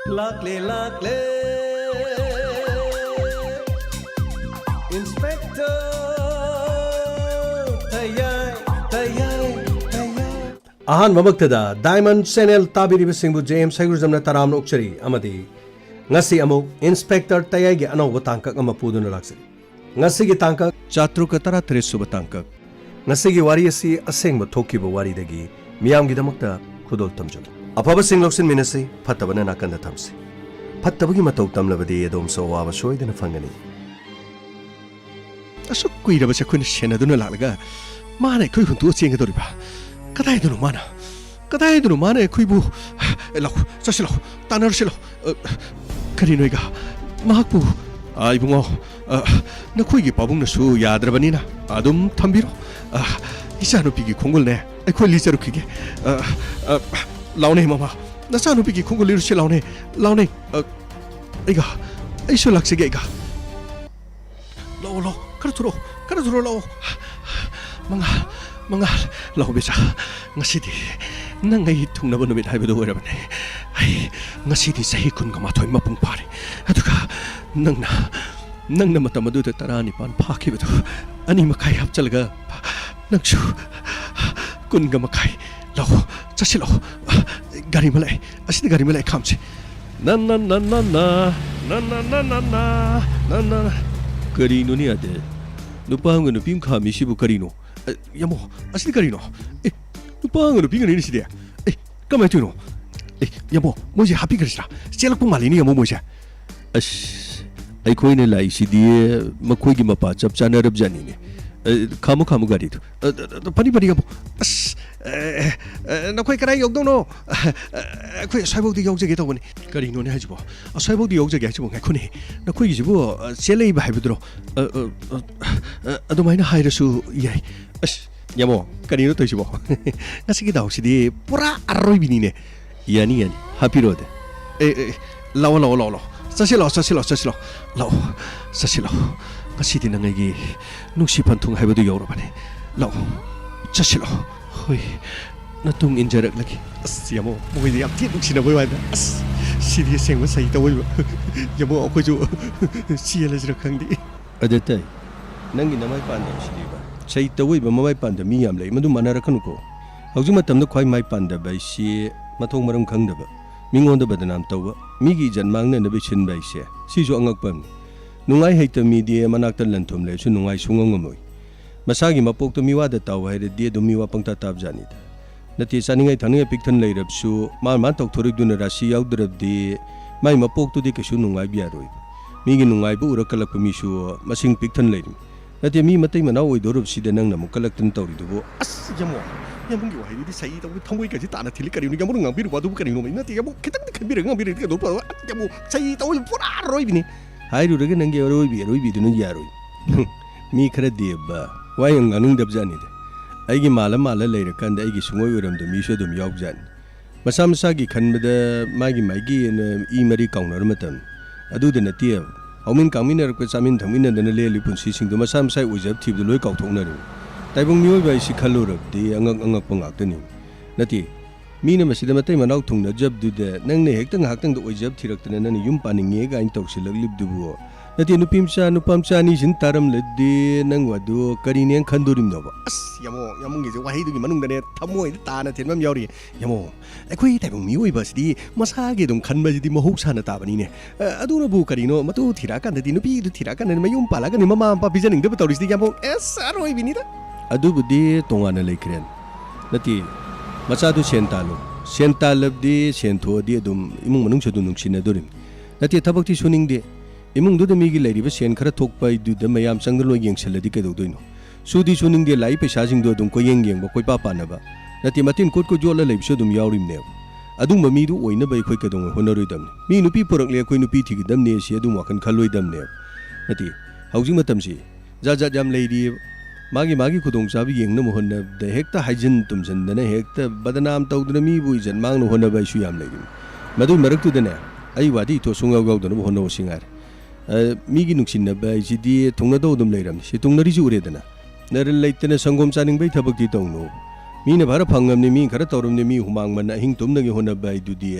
Lakle Inspector Tayai Ahan Mamaktada Diamond Senel Tabiri Singbu James Saigurjamna Taram Ukchari Amadi Ngasi Amuk Inspector Tayai gi Anaw Batangkak Amapudun Laksari Ngasi gi Tangkak Chatruka Tara Tresu Batangkak Ngasi gi Wari Asi Aseng Batokibu Wari Dagi Miyam gi Damakta Kudol Tamjum Apaba Singloksin Minasi Patabana Nakanda Tamsi Patabagi Matok Tamlabadi Adom So Wava Shoy Dana Fangani Asuk kuiraba sa kun sena dun lalaga mana kuy huntu chenga doriba kadai dun mana kuy bu elaw sasilo tanar silo karinoiga mahakbu ai bungo na kuy gi pabung na su yadrabani na adum thambiro isanu pigi khongol ne ai kuy licharu kige laune mama na sanu pigi khongol liru se laune aiga aisu laksege aiga lo Kara turo lau Mangal lau bisa Ngasidi Nangai tungnaba numit haibado warabane Ay Ngasidi sahi kun kamatoy mapung pare Aduka Nangna matamadu da tarani pan paki bado Ani makai hapchalaga Nangsu Kun gamakai Lau Chasi lau Gari malay Asidi gari malay kamsi Na Karino ni ade Nupa nga nuping kami sibu karino Yamo asli karino Nupa nga nuping ni sidia Kamay tuno Yamo moja happy karisra Selak pong malini yamo moja Ay koy na lai sidia Makoy gi mapa chap chana rab jani ni Kamu gari tu Pani yamo Nakoy karay yog no Koy saibog di yog jagi tawon Karino ni hajibo Saibog di yog jagi hajibo ngay kuni Nakoy gi sibo Selay ba haibidro Adumayna hairasu yay Yamo Karino to sibo Ngasigi daw sidi Pura arroy binine Yani Happy road Law Sasilo Law Sasilo Ngasidi na ngay Nungsi pantung haibado yorobane Law Sasilo Hoy Natung injarak lagi Yamo Mungkin di apti nungsi na boy Sidi seng masay tawoy Yamo ako jo Siya lasira kang di Adatay Nangi namay pandam sidi ba Say tawoy ba mamay pandam miyam lay Madu manarakan ko Haujung matam na kway may panda ba Si matong marang kang da ba Mingon da ba danam tawa Migi jan mang na nabi sin ba siya Si jo angak pam Nungay hayta mi di manaktan lantom lay So nungay sungong amoy Masagi mapok to miwa da tawa Hayda di dumiwa pang tatab janita Nati saningay taningay piktan lay rab So man tok turig dun na rasi yaw darab di May mapok to di kaso nungay biyaroy Migi nungay bu urak kalak pamiso Masing piktan lay rin Nati mi matay manawoy dorab sida nang namuk kalaktan tawri dubo Yamong giwa hindi sa itaw Tangoy kasi tanat hilik karino Yamong ngang biru wadu karino Nati yamong kitang kanbira ngang biru Yamong sa itaw Pura aroy bini Hay ruraga nang giyaroy Bidunong yaroy Mi kara di ba Wayang anong dabjan ito Aigi mala layrakanda aigi sungoy uramda miso dum yawjan Masamsagi kanbada magi na imari kaunar matam Adu da natiya Haumin kangminar kwa samin tangminar da nalili punsising do masamsay ujab tibdo loy kautok na rin Taibong miyoy ba isi kalurab di angak pangakta niyo Nati Mina masida matay manaw tung na jab do da Nang nahektang haktang da ujab tirakta na nani yung paningye gain tawk silag libdubo Nati nupamsa ni sintaram laddi nang wadu karini ang kandurim no ba yamong gizo wahi du manung dane tamoy ta na tenmam yawri yamo akoi taibong mioi ba sidi masage dong kanba jidi mahuk sana ta bani ne aduna bu karino matu thirakan da dinupi du thirakan ne mayum palaga ni mama ampa bijaning da tawri sidi yamo aroi binida adu budi tongana leikren nati masadu sentalab di sentho di dum imung manung sadu nung sinadurim nati tabakti suning di Imung do migi lady ba sen khara thokpa du da mayam sang lo yeng sel di ka do no sudi suning de lai paisa jing do dum ko yeng ba koi pa pa na ba nati matin kot ko jola lai so dum yawrim ne adum ba mi du oina bai khoi ka dong honoroi dam mi nupi porak le koi nupi thi dam ne si adum wakan khaloi dam ne nati haujing matam si ja jam lady magi khudong chabi yeng na mohon na de hekta haijin tum jan na hekta badanam tawdna mi bu jan mang no hona bai su yam lagi madu marak tu da ne ai wadi to sungaw gaw da no hono singar Migi nuksin na ba sidi tungna daw dum layram si tungna ri jure dana naral laytana sangom saning bay tabak di tawno ꯃꯤꯅ ꯚꯥꯔ ꯐꯪꯉꯝꯅꯤ ꯃꯤ ꯈꯔ ꯇꯧꯔꯝꯅꯤ ꯃꯤ ꯍꯨꯃꯥꯡꯃꯟꯅ ꯑꯍꯤꯡ ꯇꯨꯝꯅꯒꯤ ꯍꯣꯠꯅꯕ ꯍꯥꯏꯗꯨꯗꯤ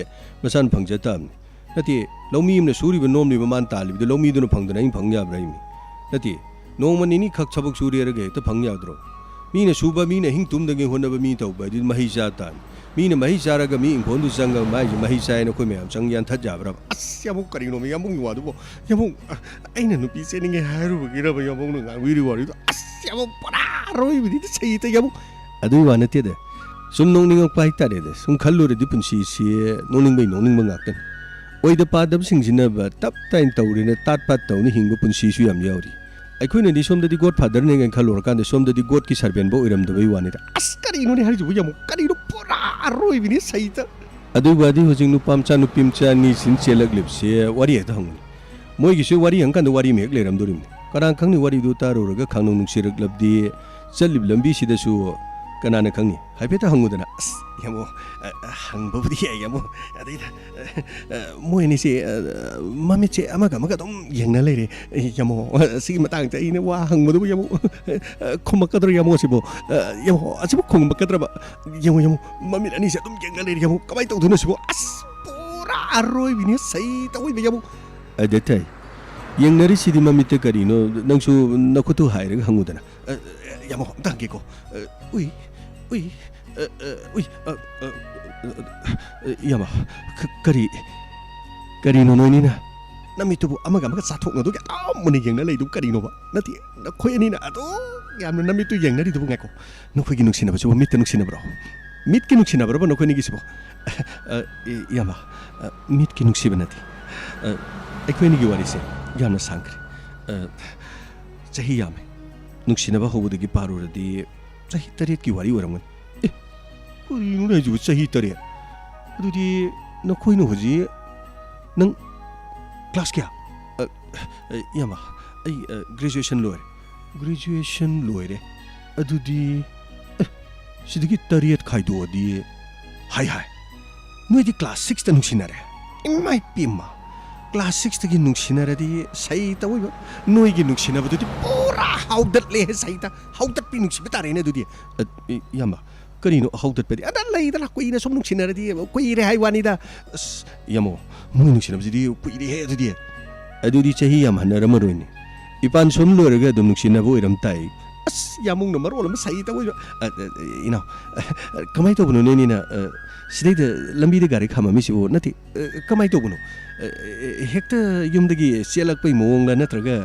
ꯃꯁꯥꯅ ꯐꯪꯖ ꯇꯥꯕꯅꯤ ꯅꯠꯇꯦ ꯂꯧꯃꯤ ꯑꯃꯅ ꯁꯨꯔꯤꯕ ꯅꯣꯝꯂꯤꯕ ꯃꯥꯅ ꯇꯥꯜꯂꯤꯕꯗꯣ ꯂꯧꯃꯤꯗꯨꯅ ꯐꯪꯗꯅ ꯑꯩꯅ ꯐꯪ ꯌꯥꯕ꯭ꯔꯥ ꯍꯥꯏꯃꯤ ꯅꯠꯇꯦ ꯅꯣꯡꯃ ꯅꯤꯅꯤ ꯈꯛ ꯊꯕꯛ ꯁꯨꯔꯦꯔꯒ ꯍꯦꯛꯇ ꯐꯪ ꯌꯥꯗ꯭ꯔꯣ ꯃꯤꯅ ꯁꯨꯕ ꯃꯤꯅ ꯑꯍꯤꯡ ꯇꯨꯝꯗꯒꯤ ꯍꯣꯠꯅꯕ ꯃꯤ ꯇꯧꯕ ꯍꯥꯏꯗꯨꯗꯤ ꯃꯍꯩ ꯆꯥ ꯇꯥꯕꯅꯤ ꯃꯤꯅ ꯃꯍꯩ ꯆꯥꯔꯒ ꯃꯤ ꯏꯪꯈꯣꯜꯗꯨ ꯆꯪꯉꯒ ꯃꯥꯏꯁꯦ ꯃꯍꯩ ꯆꯥꯏꯅ ꯑꯩꯈꯣꯏ ꯃꯌꯥꯝ ꯆꯪ ꯌꯥꯟꯊꯠ ꯌꯥꯕ꯭ꯔꯕ ꯑꯁ ꯌꯥꯝꯕꯨꯡ ꯀꯔꯤꯅꯣ ꯌꯥꯝꯕꯨꯡꯒꯤ ꯋꯥꯗꯨꯕꯣ ꯌꯥꯝꯕꯨꯡ ꯑꯩꯅ ꯅꯨꯄꯤ ꯆꯦꯅꯤꯡꯉꯦ ꯍꯥꯏꯔꯨꯕꯒꯤꯔꯕ ꯌꯥꯝꯕꯨꯡꯅ ꯉꯥꯡꯕꯤꯔꯤ ꯋꯥꯔꯤꯗꯣ ꯑꯁ ꯌꯥꯝꯕꯨꯡ ꯄꯨꯔꯥ ꯑꯔꯣꯏꯕꯅꯤꯗ ꯁꯩꯇ ꯌꯥꯝꯕꯨꯡ ꯑꯗꯨꯒꯤ ꯋꯥ ꯅꯠꯇꯦꯗ ꯁꯨꯝ ꯅꯣꯡꯅꯤꯡꯉꯛꯄ ꯍꯥꯏꯇꯥꯔꯦꯗ ꯁꯨꯝ ꯈꯜꯂꯨꯔꯗꯤ ꯄꯨꯟꯁꯤꯁꯤ ꯅꯣꯡꯅꯤꯡꯕꯩ ꯅꯣꯡꯅꯤꯡꯕ ꯉꯥꯛꯇꯅꯤ ꯑꯣꯏꯗ ꯄꯥꯗꯕꯁꯤꯡꯁꯤꯅꯕ ꯇꯞ ꯇꯥꯏꯅ ꯇꯧꯔꯦꯅ ꯇꯥꯠ ꯄꯥꯠ ꯇꯧꯅ ꯍꯤꯡꯕ ꯄꯨꯟꯁꯤꯁꯨ ꯌꯥꯝ ꯌꯥꯎꯔꯤ ꯑꯩꯈꯣꯏꯅꯗꯤ ꯁꯣꯝꯗꯗꯤ ꯒꯣꯗ ꯐꯥꯗꯔꯅꯦ ꯀꯥꯏꯅ ꯈꯜꯂꯨꯔꯀꯥꯟꯗ ꯁꯣꯝꯗꯗꯤ ꯒꯣꯗꯀꯤ ꯁꯔꯚꯦꯟꯕ ꯑꯣꯏꯔꯝꯗꯕꯩ ꯋꯥꯅꯤꯗ ꯑꯁ ꯀꯔꯤꯅꯣꯅꯦ ꯍꯥꯏꯔꯤꯁꯤꯕꯨ ꯌꯥꯝ ꯀꯔꯤꯅꯣ ꯄꯨꯔꯥ ꯑꯔꯣꯏꯕꯤꯅꯤ ꯁꯩꯇ ꯑꯗꯨꯒ ꯍꯧꯖꯤꯛ ꯅꯨꯄꯥ ꯃꯆꯥ ꯅꯨꯄꯤ ꯃꯆꯥ ꯑꯅꯤꯁꯤꯅ ꯆꯦꯜꯂꯛꯂꯤꯕꯁꯦ ꯋꯥꯔꯤ ꯍꯦꯛꯇ ꯍꯪꯕꯅꯤ ꯃꯣꯏꯒꯤꯁꯨ ꯋꯥꯔꯤ ꯍꯪꯀꯥꯟꯗ ꯋꯥꯔꯤ ꯑꯃ ꯍꯦꯛ ꯂꯩꯔꯝꯗꯣꯔꯤꯕꯅꯤ ꯀꯅꯥ ꯈꯪꯅꯤ ꯋꯥꯔꯤꯗꯨ ꯇꯥꯔꯨꯔꯒ ꯈꯪꯅꯨꯡ ꯅꯨꯡꯁꯤꯔꯛꯂꯕꯗꯤ ꯆꯠꯂꯤꯕ ꯂꯝꯕꯤꯁꯤꯗꯁꯨ ꯀꯅꯥꯅ ꯈꯪꯅꯤ ꯍꯥꯏꯐꯦꯠꯇ ꯍꯪꯉꯨꯗꯅ ꯑꯁ ꯌꯥꯝꯃꯣ ꯍꯪꯕꯕꯨꯗꯤ ꯌꯥꯏ ꯌꯥꯝꯃꯣ ꯑꯗꯩꯗ ꯃꯣꯏ ꯑꯅꯤꯁꯦ ꯃꯃꯤꯠꯁꯦ ꯑꯃꯒ ꯑꯃꯒ ꯑꯗꯨꯝ ꯌꯦꯡꯅ ꯂꯩꯔꯦ ꯌꯥꯝꯃꯣ ꯁꯤꯒꯤ ꯃꯇꯥꯡꯗ ꯑꯩꯅ ꯋꯥ ꯍꯪꯕꯗꯨꯕꯨ ꯌꯥꯝꯃꯣ ꯈꯨꯝꯃꯛꯀꯗ꯭ꯔꯣ ꯌꯥꯝꯃꯣ ꯑꯁꯤꯕꯨ ꯌꯥꯝꯃꯣ ꯑꯁꯤꯕꯨ ꯈꯨꯝꯃꯛꯀꯗ꯭ꯔꯕ ꯌꯦꯡꯉꯣ ꯌꯦꯡꯉꯣ ꯃꯃꯤꯠ ꯑꯅꯤꯁꯦ ꯑꯗꯨꯝ ꯌꯦꯡꯅ ꯂꯩꯔꯦ ꯌꯥꯝꯃꯣ ꯀꯃꯥꯏꯅ ꯇꯧꯗꯣꯏꯅꯣ ꯁꯤꯕꯨ ꯑꯁ ꯄꯨꯔꯥ ꯑꯔꯣꯏꯕꯤꯅꯤ ꯁꯩ ꯇꯧꯏꯕ ꯌꯥꯝꯃꯣ ꯑꯗ ꯇꯥꯏ ꯌꯦꯡꯅꯔꯤꯁꯤꯗꯤ ꯃꯃꯤꯠꯇ ꯀꯔꯤꯅꯣ ꯅꯪꯁꯨ ꯅꯈꯨꯠꯇꯨ ꯍꯥꯏꯔꯒ ꯍꯪꯉꯨꯗꯅ ꯌꯥꯝꯃꯣ ꯑꯝꯇ ꯍꯪꯒꯦꯀꯣ ꯎꯏ ꯎꯏ ꯎꯏ ꯌꯥꯝꯃ ꯀꯔꯤꯅꯣ ꯅꯣꯏꯅꯤꯅ ꯅꯃꯤꯠꯇꯨꯕꯨ ꯑꯃꯒ ꯑꯃꯒ ꯆꯥꯊꯣꯛꯅꯗꯨꯒꯤ ꯑꯗꯨꯝ ꯃꯨꯟꯅ ꯌꯦꯡꯅ ꯂꯩꯗꯨꯕꯨ ꯀꯔꯤꯅꯣꯕ ꯅꯠꯇꯦ ꯅꯈꯣꯏ ꯑꯅꯤꯅ ꯑꯗꯨꯝ ꯌꯥꯝꯅ ꯅꯃꯤꯠꯇꯨ ꯌꯦꯡꯅꯔꯤꯗꯨꯕꯨ ꯉꯥꯏꯀꯣ ꯅꯈꯣꯏꯒꯤ ꯅꯨꯡꯁꯤꯅꯕꯁꯤꯕꯨ ꯃꯤꯠꯇ ꯅꯨꯡꯁꯤꯅꯕ꯭ꯔꯣ ꯃꯤꯠꯀꯤ ꯅꯨꯡꯁꯤꯅꯕ꯭ꯔꯕ ꯅꯈꯣꯏꯅꯤꯒꯤꯁꯤꯕꯣ ꯌꯥꯝꯃ ꯃꯤꯠꯀꯤ ꯅꯨꯡꯁꯤꯕ ꯅꯠꯇꯦ ꯑꯩꯈꯣꯏꯅꯤꯒꯤ ꯋꯥꯔꯤꯁꯦ ꯌꯥꯝꯅ ꯁꯥꯡꯈ꯭ꯔꯦ ꯆꯍꯤ ꯌꯥꯝꯃꯦ ꯅꯨꯡꯁꯤꯅꯕ ꯍꯧꯕꯗꯒꯤ ꯄꯥꯔꯨꯔꯗꯤ ꯆꯍꯤ 8ꯀꯤ ꯋꯥꯔꯤ ꯑꯣꯏꯔꯝꯒꯅꯤ ꯀꯔꯤꯅꯣ ꯍꯥꯏꯁꯤꯕꯨ ꯆꯍꯤ 8 ꯑꯗꯨꯗꯤ ꯅꯈꯣꯏꯅ ꯍꯧꯖꯤꯛ ꯅꯪ ꯀ꯭ꯂꯥꯁ ꯀꯌꯥ ꯌꯥꯝꯃ ꯑꯩ ꯒ꯭ꯔꯦꯖꯨꯑꯦꯁꯟ ꯂꯣꯏꯔꯦ ꯑꯗꯨꯗꯤ ꯁꯤꯗꯒꯤ 8 ꯈꯥꯏꯗꯣꯛꯑꯗꯤ ꯍꯥꯏ ꯅꯣꯏꯗꯤ ꯀ꯭ꯂꯥꯁ 6ꯇ ꯅꯨꯡꯁꯤꯅꯔꯦ ꯏꯃꯥꯏ ꯄꯦꯝꯃ ꯀ꯭ꯂꯥꯁ 6ꯇꯒꯤ ꯅꯨꯡꯁꯤꯅꯔꯗꯤ ꯁꯩ ꯇꯧꯏꯕ ꯅꯣꯏꯒꯤ ꯅꯨꯡꯁꯤꯅꯕꯗꯨꯗꯤ ꯄꯨꯔꯥ ꯍꯥꯎꯗꯠꯂꯦ ꯁꯩꯇ ꯍꯥꯎꯗꯠꯄꯤ ꯅꯨꯡꯁꯤꯕ ꯇꯥꯔꯦꯅꯦ ꯑꯗꯨꯗꯤ ꯌꯥꯝꯕ ꯀꯔꯤꯅꯣ ꯍꯥꯎꯗꯠꯄꯗꯤ ꯑꯗ ꯂꯩꯗꯅ ꯀꯨꯏꯅ ꯁꯨꯝ ꯅꯨꯡꯁꯤꯅꯔꯗꯤ ꯀꯨꯏꯔꯦ ꯍꯥꯏ ꯋꯥꯅꯤꯗ ꯑꯁ ꯌꯥꯝꯃꯣ ꯃꯣꯏ ꯅꯨꯡꯁꯤꯅꯕꯁꯤꯗꯤ ꯀꯨꯏꯔꯦꯍꯦ ꯑꯗꯨꯗꯤ ꯆꯍꯤ ꯌꯥꯝ ꯍꯟꯅꯔꯝꯃꯔꯣꯏꯅꯦ ꯏꯄꯥꯟ ꯁꯨꯝ ꯂꯣꯏꯔꯒ ꯑꯗꯨꯝ ꯅꯨꯡꯁꯤꯅꯕ ꯑꯣꯏꯔꯝ ꯇꯥꯏ ꯑꯁ ꯌꯥꯝꯃꯨꯡꯅ ꯃꯔꯣꯜ ꯑꯃ ꯁꯩ ꯇꯧꯏꯕ ꯏꯅꯥꯎ ꯀꯃꯥꯏꯅ ꯇꯧꯕꯅꯣ ꯅꯣꯏꯅꯤꯅ ꯁꯤꯗꯩꯗ ꯂꯝꯕꯤꯗ ꯒꯥꯔꯤ ꯈꯥꯝꯃꯝꯃꯤꯁꯤꯕꯨ ꯅꯠꯇꯦ ꯀꯃꯥꯏꯅ ꯇꯧꯕꯅꯣ ꯍꯦꯛꯇ ꯌꯨꯝꯗꯒꯤ ꯆꯦꯜꯂꯛꯄꯩ ꯃꯑꯣꯡꯂ ꯅꯠꯇ꯭ꯔꯒ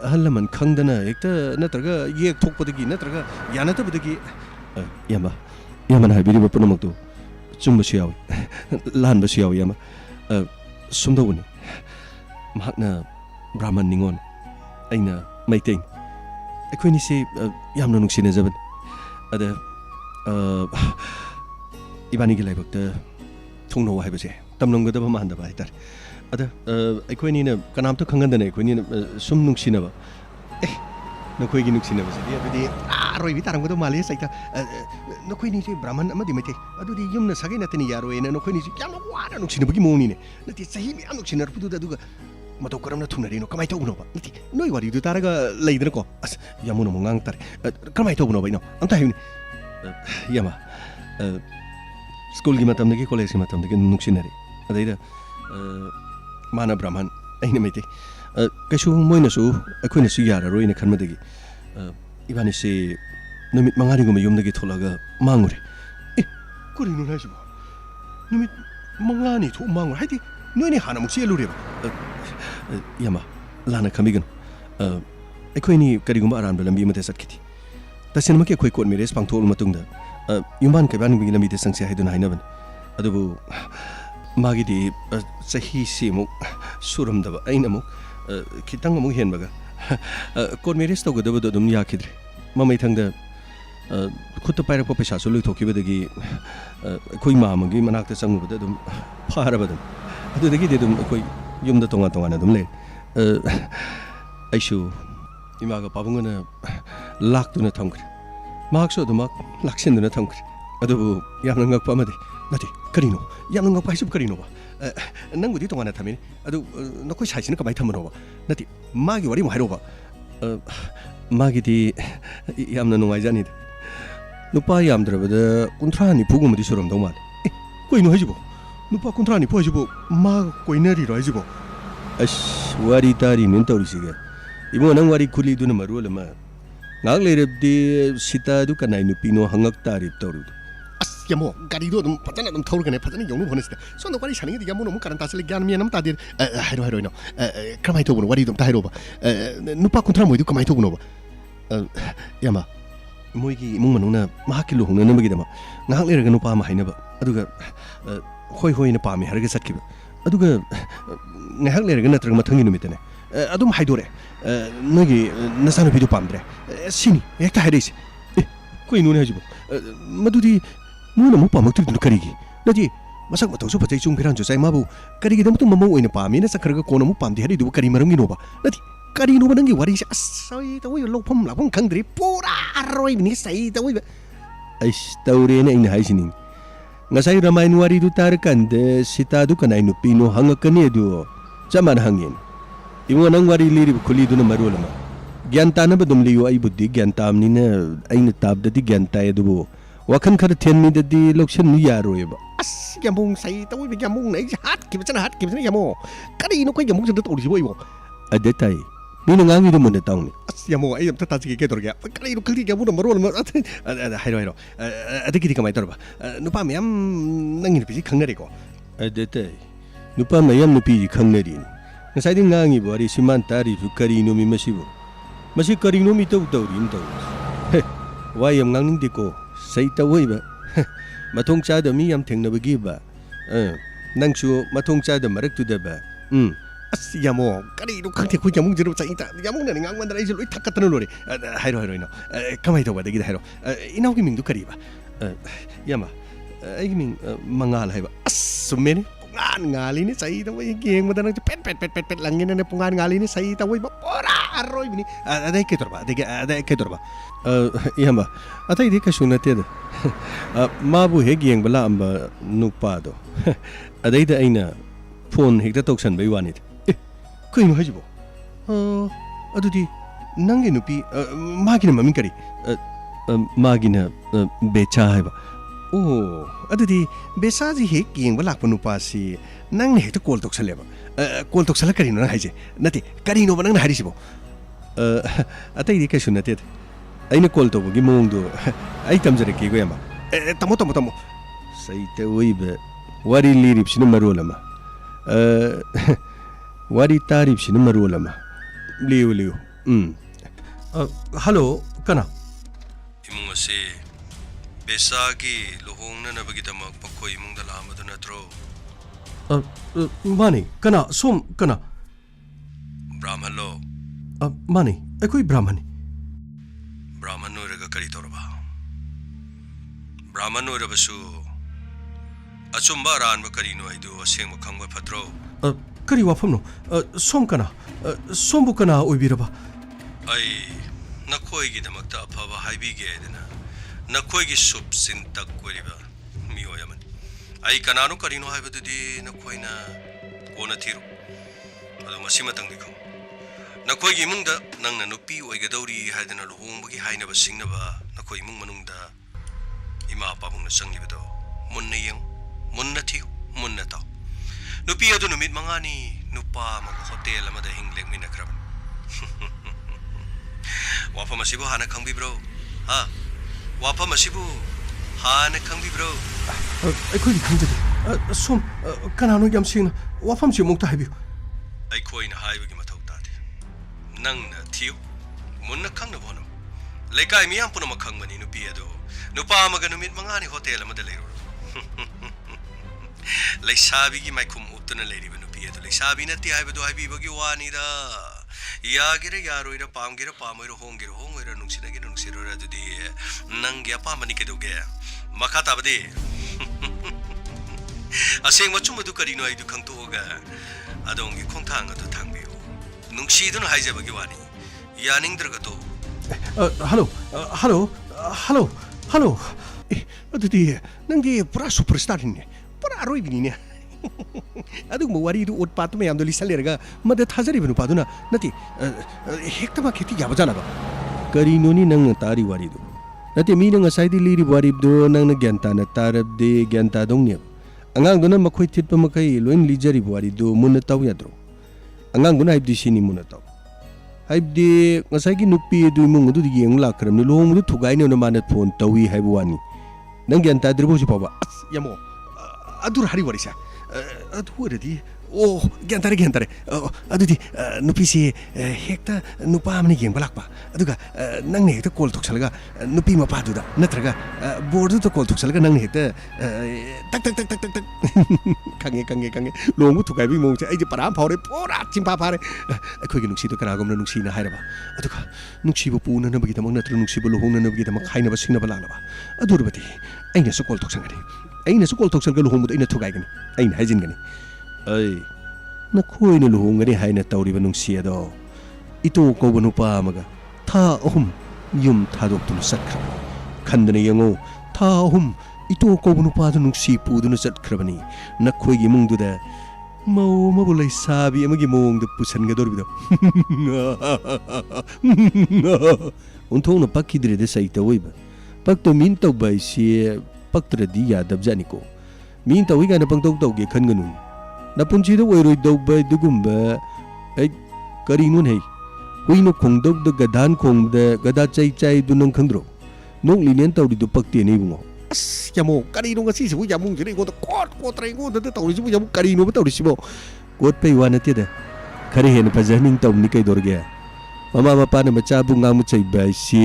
ꯑꯍꯜ ꯂꯃꯟ ꯈꯪꯗꯅ ꯍꯦꯛꯇ ꯅꯠꯇ꯭ꯔꯒ ꯌꯦꯛ ꯊꯣꯛꯄꯗꯒꯤ ꯅꯠꯇ꯭ꯔꯒ ꯌꯥꯅꯗꯕꯗꯒꯤ ꯌꯥꯝꯕꯅ ꯍꯥꯏꯕꯤꯔꯤꯕ ꯄꯨꯝꯅꯃꯛꯇꯨ ꯆꯨꯝꯕꯁꯨ ꯌꯥꯎꯏ ꯂꯥꯟꯕꯁꯨ ꯌꯥꯎꯏ ꯌꯥꯝꯕ ꯁꯨꯝꯗꯧꯕꯅꯤ ꯃꯍꯥꯛꯅ ꯕ꯭ꯔꯥꯍꯃꯟ ꯅꯤꯉꯣꯜ ꯑꯩꯅ ꯃꯩꯇꯩꯅꯤ ꯑꯩꯈꯣꯏꯅꯤꯁꯦ ꯌꯥꯝꯅ ꯅꯨꯡꯁꯤꯅꯖꯕꯅꯤ ꯑꯗ ꯏꯕꯥꯅꯤꯒꯤ ꯂꯥꯏꯕꯛꯇ ꯊꯨꯡꯅꯧ ꯍꯥꯏꯕꯁꯦ ꯇꯝꯂꯝꯒꯗꯕ ꯃꯥꯟꯗꯕ ꯍꯥꯏꯇꯥꯔꯦ ꯑꯗ ꯑꯩꯈꯣꯏꯅꯤꯅ ꯀꯅꯥꯝꯇ ꯈꯪꯍꯟꯗꯅ ꯑꯩꯈꯣꯏꯅꯤꯅ ꯁꯨꯝ ꯅꯨꯡꯁꯤꯅꯕ ꯅꯈꯣꯏꯒꯤ ꯅꯨꯡꯁꯤꯅꯕꯁꯤꯗꯤ ꯑꯗꯨꯗꯤ ꯑꯔꯣꯏꯕꯤ ꯇꯥꯔꯝꯒꯗꯧ ꯃꯥꯜꯂꯦ ꯁꯩꯇ ꯅꯈꯣꯏꯅꯤꯁꯦ ꯕ꯭ꯔꯥꯍꯃꯟ ꯑꯃꯗꯤ ꯃꯩꯇꯩ ꯑꯗꯨꯗꯤ ꯌꯨꯝꯅ ꯁꯥꯒꯩ ꯅꯠꯇꯅ ꯌꯥꯔꯣꯏꯅ ꯅꯈꯣꯏꯅꯤꯁꯦ ꯌꯥꯝꯅ ꯋꯥꯅ ꯅꯨꯡꯁꯤꯅꯕꯒꯤ ꯃꯑꯣꯡꯅꯤꯅꯦ ꯅꯠꯇꯦ ꯆꯍꯤ ꯃꯌꯥꯝ ꯅꯨꯡꯁꯤꯅꯔꯛꯄꯗꯨꯗ ꯑꯗꯨꯒ ꯃꯇꯧ ꯀꯔꯝꯅ ꯊꯨꯡꯅꯔꯤꯅꯣ ꯀꯃꯥꯏꯅ ꯇꯧꯕꯅꯣꯕ ꯅꯠꯇꯦ ꯅꯣꯏ ꯋꯥꯔꯤꯗꯨ ꯇꯥꯔꯒ ꯂꯩꯗꯅꯀꯣ ꯑꯁ ꯌꯥꯝꯃꯨꯅ ꯑꯃꯨꯛ ꯉꯥꯡ ꯇꯥꯔꯦ ꯀꯃꯥꯏꯅ ꯇꯧꯕꯅꯣꯕ ꯏꯅꯥꯎ ꯑꯝꯇ ꯍꯥꯏꯌꯨꯅꯦ ꯌꯥꯝꯃ ꯁ꯭ꯀꯨꯜꯒꯤ ꯃꯇꯝꯗꯒꯤ ꯀꯣꯂꯦꯖꯀꯤ ꯃꯇꯝꯗꯒꯤ ꯅꯨꯡꯁꯤꯅꯔꯦ ꯑꯗꯩꯗ ꯃꯥꯅ ꯕ꯭ꯔꯥꯍꯃꯟ ꯑꯩꯅ ꯃꯩꯇꯩ ꯀꯩꯁꯨ ꯃꯣꯏꯅꯁꯨ ꯑꯩꯈꯣꯏꯅꯁꯨ ꯌꯥꯔꯔꯣꯏꯅ ꯈꯟꯕꯗꯒꯤ ꯏꯕꯥꯅꯤꯁꯦ ꯅꯨꯃꯤꯠ 5ꯅꯤꯒꯨꯝꯕ ꯌꯨꯝꯗꯒꯤ ꯊꯣꯛꯂꯒ ꯃꯥꯡꯉꯨꯔꯦ ꯀꯔꯤꯅꯣ ꯍꯥꯏꯁꯤꯕꯣ ꯅꯨꯃꯤꯠ 5ꯅꯤ ꯊꯣꯛ ꯃꯥꯡꯉꯨꯔꯦ ꯍꯥꯏꯗꯤ ꯅꯣꯏꯅꯦ ꯍꯥꯟꯅ ꯑꯃꯨꯛ ꯆꯦꯜꯂꯨꯔꯦꯕ ꯌꯥꯝꯃ ꯂꯥꯟꯅ ꯈꯟꯕꯤꯒꯅꯨ ꯑꯩꯈꯣꯏꯅꯤ ꯀꯔꯤꯒꯨꯝꯕ ꯑꯔꯥꯟꯕ ꯂꯝꯕꯤ ꯑꯃꯗ ꯆꯠꯈꯤꯗꯦ ꯇꯁꯦꯡꯅꯃꯛꯀꯤ ꯑꯩꯈꯣꯏ ꯀꯣꯔꯠ ꯃꯦꯔꯦꯖ ꯄꯥꯡꯊꯣꯛꯑꯕ ꯃꯇꯨꯡꯗ ꯌꯨꯝꯕꯥꯟ ꯀꯩꯕꯥꯟꯒꯤ ꯂꯝꯕꯤꯗ ꯆꯪꯁꯦ ꯍꯥꯏꯗꯨꯅ ꯍꯥꯏꯅꯕꯅꯤ ꯑꯗꯨꯕꯨ ꯃꯥꯒꯤꯗꯤ ꯆꯍꯤꯁꯤ ꯑꯃꯨꯛ ꯁꯨꯔꯝꯗꯕ ꯑꯩꯅ ꯑꯃꯨꯛ ꯈꯤꯇꯪ ꯑꯃꯨꯛ ꯍꯦꯟꯕꯒ ꯀꯣꯔꯠ ꯃꯦꯔꯦꯖ ꯇꯧꯒꯗꯕꯗꯣ ꯑꯗꯨꯝ ꯌꯥꯈꯤꯗ꯭ꯔꯦ ꯃꯃꯩꯊꯪꯗ ꯈꯨꯠꯇ ꯄꯥꯏꯔꯛꯄ ꯄꯩꯁꯥꯁꯨ ꯂꯣꯏꯊꯣꯛꯈꯤꯕꯗꯒꯤ ꯑꯩꯈꯣꯏ ꯃꯥꯝꯃꯒꯤ ꯃꯅꯥꯛꯇ ꯆꯪꯉꯨꯕꯗ ꯑꯗꯨꯝ ꯐꯥꯔꯕ ꯑꯗꯨꯝ ꯑꯗꯨꯗꯒꯤꯗꯤ ꯑꯗꯨꯝ ꯑꯩꯈꯣꯏ ꯌꯨꯝꯗ ꯇꯣꯉꯥꯟ ꯑꯗꯨꯝ ꯂꯩ ꯑꯩꯁꯨ ꯏꯃꯥꯒ ꯄꯥꯕꯨꯡꯒꯅ ꯂꯥꯛꯇꯨꯅ ꯊꯝꯈ꯭ꯔꯦ ꯃꯍꯥꯛꯁꯨ ꯑꯗꯨꯃꯛ ꯂꯥꯛꯁꯤꯟꯗꯨꯅ ꯊꯝꯈ꯭ꯔꯦ ꯑꯗꯨꯕꯨ ꯌꯥꯝꯅ ꯉꯛꯄ ꯑꯃꯗꯤ ꯅꯠꯇꯦ ꯀꯔꯤꯅೋ ꯌꯥꯝꯅ ꯉꯛꯄ ꯍꯥꯏꯁꯤꯕꯨ ꯀꯔꯤꯅꯣꯕ ꯅꯪꯕꯨꯗꯤ ꯇꯣꯉꯥꯟꯅ ꯊꯝꯃꯤꯅꯤ ꯑꯗꯨ ꯅꯈꯣꯏ ꯁꯥꯏꯁꯤꯅ ꯀꯃꯥꯏꯅ ꯊꯝꯕꯅꯣꯕ ꯅꯠꯇꯦ ꯃꯥꯒꯤ ꯋꯥꯔꯤ ꯑꯃꯨꯛ ꯍꯥꯏꯔꯛꯑꯣꯕ ꯃꯥꯒꯤꯗꯤ ꯌꯥꯝꯅ ꯅꯨꯡꯉꯥꯏꯖꯥꯅꯤꯗ 누파 얌드라보다 꾼트라니 부구무디 소름도 말. 거이노 해지보. 누파 꾼트라니 포해지보 마 거이너리로 해지보. 아씨 와리 다리는 떠오르시게. 이모는 와리 굴리두는 마루얼마. 나글레르디 시타두 까나이 누피노 항악 다리 떠오르. 아스 야모 가리도 좀 파자나 좀 타오르네 파자니 영노 보냈다. 손도 와리 사는 게 야모 너무 가란 다슬 간 미안함 따디. 하이로 이노. 그럼 하이토 보노 와리 좀 타이로 봐. 누파 꾼트라 모이두 까마이 토고노 봐. 야마 모이기 이몽만ung나 마하키 루홍나 너머기다마 ngahak lerega nupa ma hainaba aduga hoi hoina pami harga satkiba aduga ngahak lerega natraga mathangi numitane adum haidore nogi nasanu bidu pamdre sini ekta haidesi koi nune hajibo madudi nuna mu pamakti du karigi nadi masak matausu patai chung phiran jo sai mabu karigi damu mamu oina pami na sakharaga kona mu pamdi hari du kari marangi noba nadi kari no banangi wari sai tawi lokpham lapam khangdri pura aroi ni sai tawi ai taure ne ina haisini ngasai ramain wari du tar kande sita du kanai nu pino hangakani du jaman hangin imo nang wari liri khuli du na marulama gyan ta na badum liyo ai buddhi gyan tam ni na aina tab da di gyan ta du wakhan khar then mi da di lokshan ni yaroi ba as yamung sai tawi yamung nai hat ki bachana hat ki bachana yamo kari no ko yamung sa tori sibo ibo adetai nina ngangi du mun taung ni as yamo ai ta taji ke torga kali ru kali yamu marol hairo adiki kamai torba nupa mayam nangi pi khangnari ko adete nupa mayam nupi khangnari ngasai ding ngangi bari siman tari fu kari no mi masibu masi kari no mi tau rim tau wayam ngangning diko sai tawai ba mathong cha da mi yam thengna bagi ba nangsu mathong cha da marak tu da ba as yamo kari ru khangte khu yamung jiru chai ta yamung na ngang mandara isu loi thakatana lori hairo ino kamai to ba degi hairo inau gi mingdu kari ba yama ai gi ming mangal haiba as sumeni pungan ngali ni chai ta wai geng madana pet langin na pungan ngali ni chai ta wai ba pora aroi bini adai ke torba adai ke torba yama atai de ka sunate da mabu he geng bala amba nupa do adai da aina phone hekta toksan bai wani kaino hajibo adudi nange nupi magina mamin kari magina becha haiba oh adudi becha ji hek yengba lakpa nupa si nang ne hekta kol toksaleba kol toksala kari no haije nati kari no banang harisibo atai ri ka sunate aina kol to gi mongdo ai tamjare ki go yama tamo sai te oibe wari lirip sinu marolama wari tarif sinu marolama liu hello kana imung ase besagi lohongna na bagi tamak pakoi imung da lama da natro mani kana som kana brahman lo mani ekoi brahmani brahman no rega kari torba brahman no rabasu achumba ran ba kari no aidu aseng ba khangba phatro kari wafam no som kana sombu kana oibiraba ai nakoi gi damakta aphaba haibi ge dena nakoi gi sup sin tak koriba mi oyaman ai kanano kari no haiba dudi nakoi na kona thiru adu masima tang dikho nakoi gi mungda nangna nupi oigadori haidana luhong gi hainaba singnaba nakoi mung manungda ima pa mungna sanglibado munna yeng munna thiu munna taw nupi adu numit mangani nupa mag hotel amada hinglek minakrab wafa masibu hana khangbi bro ha wafa masibu hana khangbi bro ekoi khangde som kanano yam singna wafam si mukta habiu ai khoina haibu gi mathau ta de nang na thiu munna khangna bonam lekai miyam punama khangmani nupi adu nupa maga numit mangani hotel amada leiro leisabi gi maikhum utuna leiriba nupi adu leisabi na ti haibadu haibi bagi wani da yagira yaroira pamgira pamoira hongira hongoira nungsinagira nungsirora dudi nangya pamani kedoge makha tabadi aseng machum adu karino aidu khangtoga adongi khongthang adu thangbiu nungsiduna haijabagi wani yaningdraga to hello adudi nangi pura superstar ni pura aroi bini ne adu mo wari du ot pat me am do lisalerga made thajari binu paduna nati hekta ma kheti yaba jana ba kari noni nang tari wari du nate mi nang asai di liri warib do nang na gyanta na tarab de gyanta dong ne angang do na makhoi thit pa makai loin lijari wari do mun taw yadro angang do na ibdi sini mun taw haibdi ngasai gi nupi du mung du di yeng la kram ni lom du thugai ne na manat phone tawi haibu wani nang gyanta dribo si pawa yamo adur hari warisa adu redi oh gyantare adudi nupi si hekta nupa amni yeng balakpa aduga nang ne hekta kol thuksalga nupi ma pa du da natraga board du kol thuksalga nang ne hekta tak kange longu thukai bi mong ai je param phawre pora chimpa phare akhoi gi nuksi to kana gomna nuksi na hairaba aduga nuksi bu pu na na bagi tamang natru nuksi bu lohong na bagi tamang khaina ba singna ba lagla ba adurbati aina su kol thuksangani aina su kol thuksalga lohong bu aina thukai gani aina hajin gani ai na khoi na luhong ngari haina tawri ba nungsi ado ito ko ba nupa maga tha yum thadok tu sakra khandane yango tha ito ko ba nupa du nungsi pu du sat khrabani na khoi gi mung du da mau ma bulai sabi amagi mong du pusan ga dorbi do untong na pakidre de sai tawai ba pak to min taw bai si pak tra di ya dab jani ko min tawi ga na pang taw ge khan ganun na punchi do oiroi do bai dugumba ai kari nun hei huino khongdok da gadan khong da gada chai du nang khandro nong linen tawdi du pakte nei bungo as yamo kari no ngasi sibu yamung jere go da kot rai go da tawdi sibu yamu kari no tawdi sibu kot pe wana te da kari hen pa janing taw ni kai dorge mama mapa na macha bu ngam chai bai si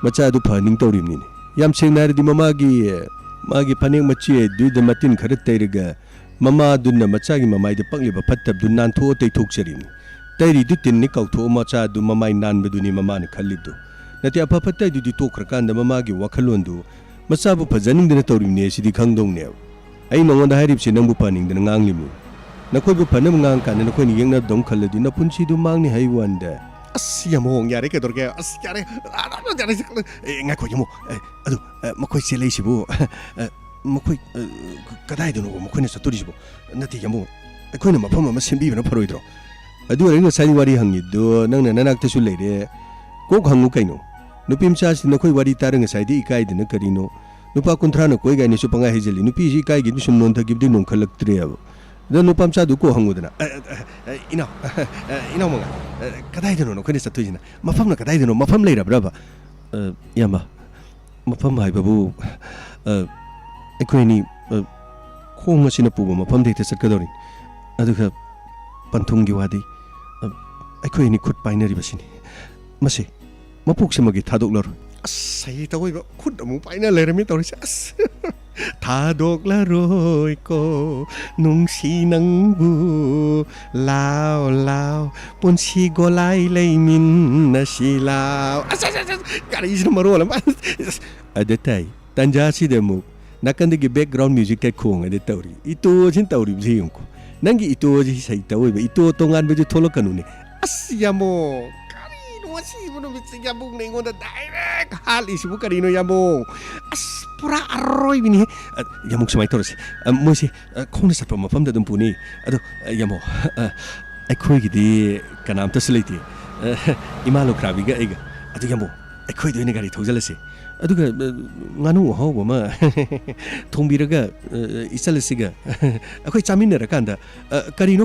macha du phaning tawri ni yam sengnar di mama gi phaning machi du da matin khar tairiga mama dunna macha gi mamai de pakli ba phattab du nan tho te thok cherim tairi du tin ni kau tho macha du mamai nan be du ni mama ni khalib du nati apa phatai du di tokra kan da mama gi wakhalon du macha bu phajaning de tawrim ne sidi khangdong ne ai nongon da harip si nang bu paning de ngang limu na khoi bu phanam ngang kan na khoi ni yeng na dong khal du na punchi du mang ni hai wan da as yamong yare ke dorge as yare nga ko yamo adu makhoi se lei sibu makhoi kadai do no makhoi na saturi sibu nati yamo akhoi na mafam ma sembi bana pharoidro adu ring sai wari hangi do nang na nanak te su leire ko hangu kaino nupi mcha si na khoi wari tarang sai di ikai de na karino nupa kunthra na koi gai ni su panga hejeli nupi ji kai gi sum non thagi di non khalak tre ab da nupa mcha du ko hangu dana ina manga kadai do no khoi na satui na mafam na kadai do no mafam leira braba yamba mafam hai babu ꯑꯩꯈꯣꯏꯅꯤ ꯈꯣꯡ ꯑꯁꯤꯅ ꯄꯨꯕ ꯃꯐꯝꯗ ꯍꯦꯛꯇ ꯆꯠꯀꯗꯧꯔꯤ ꯑꯗꯨꯒ ꯄꯟꯊꯨꯡꯒꯤ ꯋꯥꯗꯤ ꯑꯩꯈꯣꯏꯅꯤ ꯈꯨꯠ ꯄꯥꯏꯅꯔꯤꯕꯁꯤꯅꯤ ꯃꯁꯤ ꯃꯄꯣꯛꯁꯤꯃꯒꯤ ꯊꯥꯗꯣꯛꯂꯔꯣꯏ ꯑꯁ ꯍꯩ ꯇꯧꯏꯕ ꯈꯨꯠ ꯑꯃꯨꯛ ꯄꯥꯏꯅ ꯂꯩꯔꯝꯃꯤ ꯇꯧꯔꯤꯁꯦ ꯑꯁ ꯊꯥꯗꯣꯛꯂꯔꯣꯏꯀꯣ ꯅꯨꯡꯁꯤ ꯅꯪꯕꯨ ꯂꯥꯎ ꯄꯨꯟꯁꯤ ꯒꯣꯂꯥꯏ ꯂꯩꯃꯤꯟꯅꯁꯤ ꯂꯥꯎ ꯑꯁ ꯀꯔꯤꯁꯤꯅ ꯃꯔꯣꯜ ꯑꯃ ꯑꯗ ꯇꯥꯏ ꯇꯟꯖꯥꯁꯤꯗ ꯑꯃꯨꯛ nakandagi background music kai khong ade tawri ito jin tawri bji yungko nangi ito ji sai tawiba ito tongan beju tholo kanune as yamo kari no asi bono bitsi yabung ne ngonda direct hal isibu kari no yamo as pura arroi bini yamung samai torse mosi khong na satpa mafam da dum puni ado yamo akhoi gi di kanam ta seleiti imalo krabi ga ega ado yamo akhoi do ne gari thojalase aduga nganu hawo ma thongbiraga isalasiga akhoi chaminara kanda karino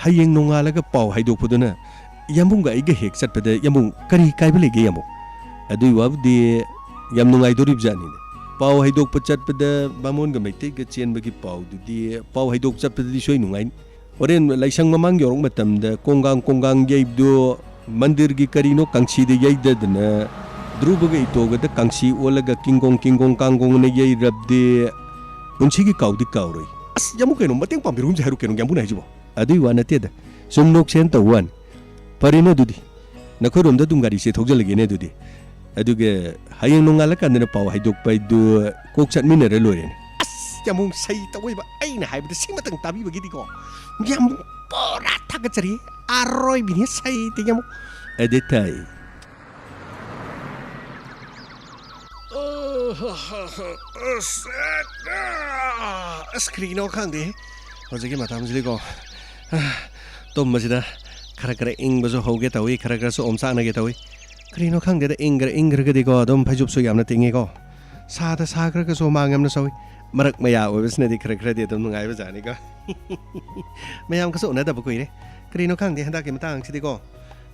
hayeng nongalaga paw haidokpuduna yambunga iga hek chatpada yambung kari kaibelege yambo adui wabdi yam nongai dorib jani paw haidokpa chatpada bamon ga meite ga chenbagi paw dudi paw haidok chatpada di soi nongai oren laisang mamang yorong matamda kongang yaibdo mandir gi karino kangsi de yaidadna Drubaga itoga da kangsi olaga kingong kangong na yay rabde unsigi kaudi kauroi as yamu keno mateng pambirum jaru keno yamu na jibo adui wana teda somnok sen tawan parina dudi nakhorom da dungari se thogjalage ne dudi aduga hayeng nongala kanna paw haidok pai du kok chat minera loren as yamu sai tawai ba aina haibda singmatang tabi bagidi ko yamu pora thagachari arroi bini sai te yamu adetai screen khang de hojagi matam jili ko tom masida khara ing bajo hoge tawi khara so omsa na ge tawi ꯀꯔꯤꯅꯣ ꯈꯪꯗꯦꯗ ꯏꯪꯈ꯭ꯔꯒꯗꯤꯀꯣ ꯑꯗꯨꯝ ꯐꯩꯖꯨꯞꯁꯨ ꯌꯥꯝꯅ ꯇꯤꯡꯉꯦꯀꯣ ꯁꯥꯗ ꯁꯥꯈ꯭ꯔꯒꯁꯨ ꯃꯥꯡ ꯌꯥꯝꯅ ꯁꯧꯏ ꯃꯔꯛ ꯃꯌꯥ ꯑꯣꯏꯕꯁꯤꯅꯗꯤ ꯈꯔꯗꯤ ꯑꯗꯨꯝ ꯅꯨꯡꯉꯥꯏꯕꯖꯥꯠꯅꯤꯀꯣ ꯃꯌꯥꯝꯒꯁꯨ ꯎꯅꯗꯕ ꯀꯨꯏꯔꯦ ꯀꯔꯤꯅꯣ ꯈꯪꯗꯦ ꯍꯟꯗꯛꯀꯤ ꯃꯇꯥꯡꯁꯤꯗꯤꯀꯣ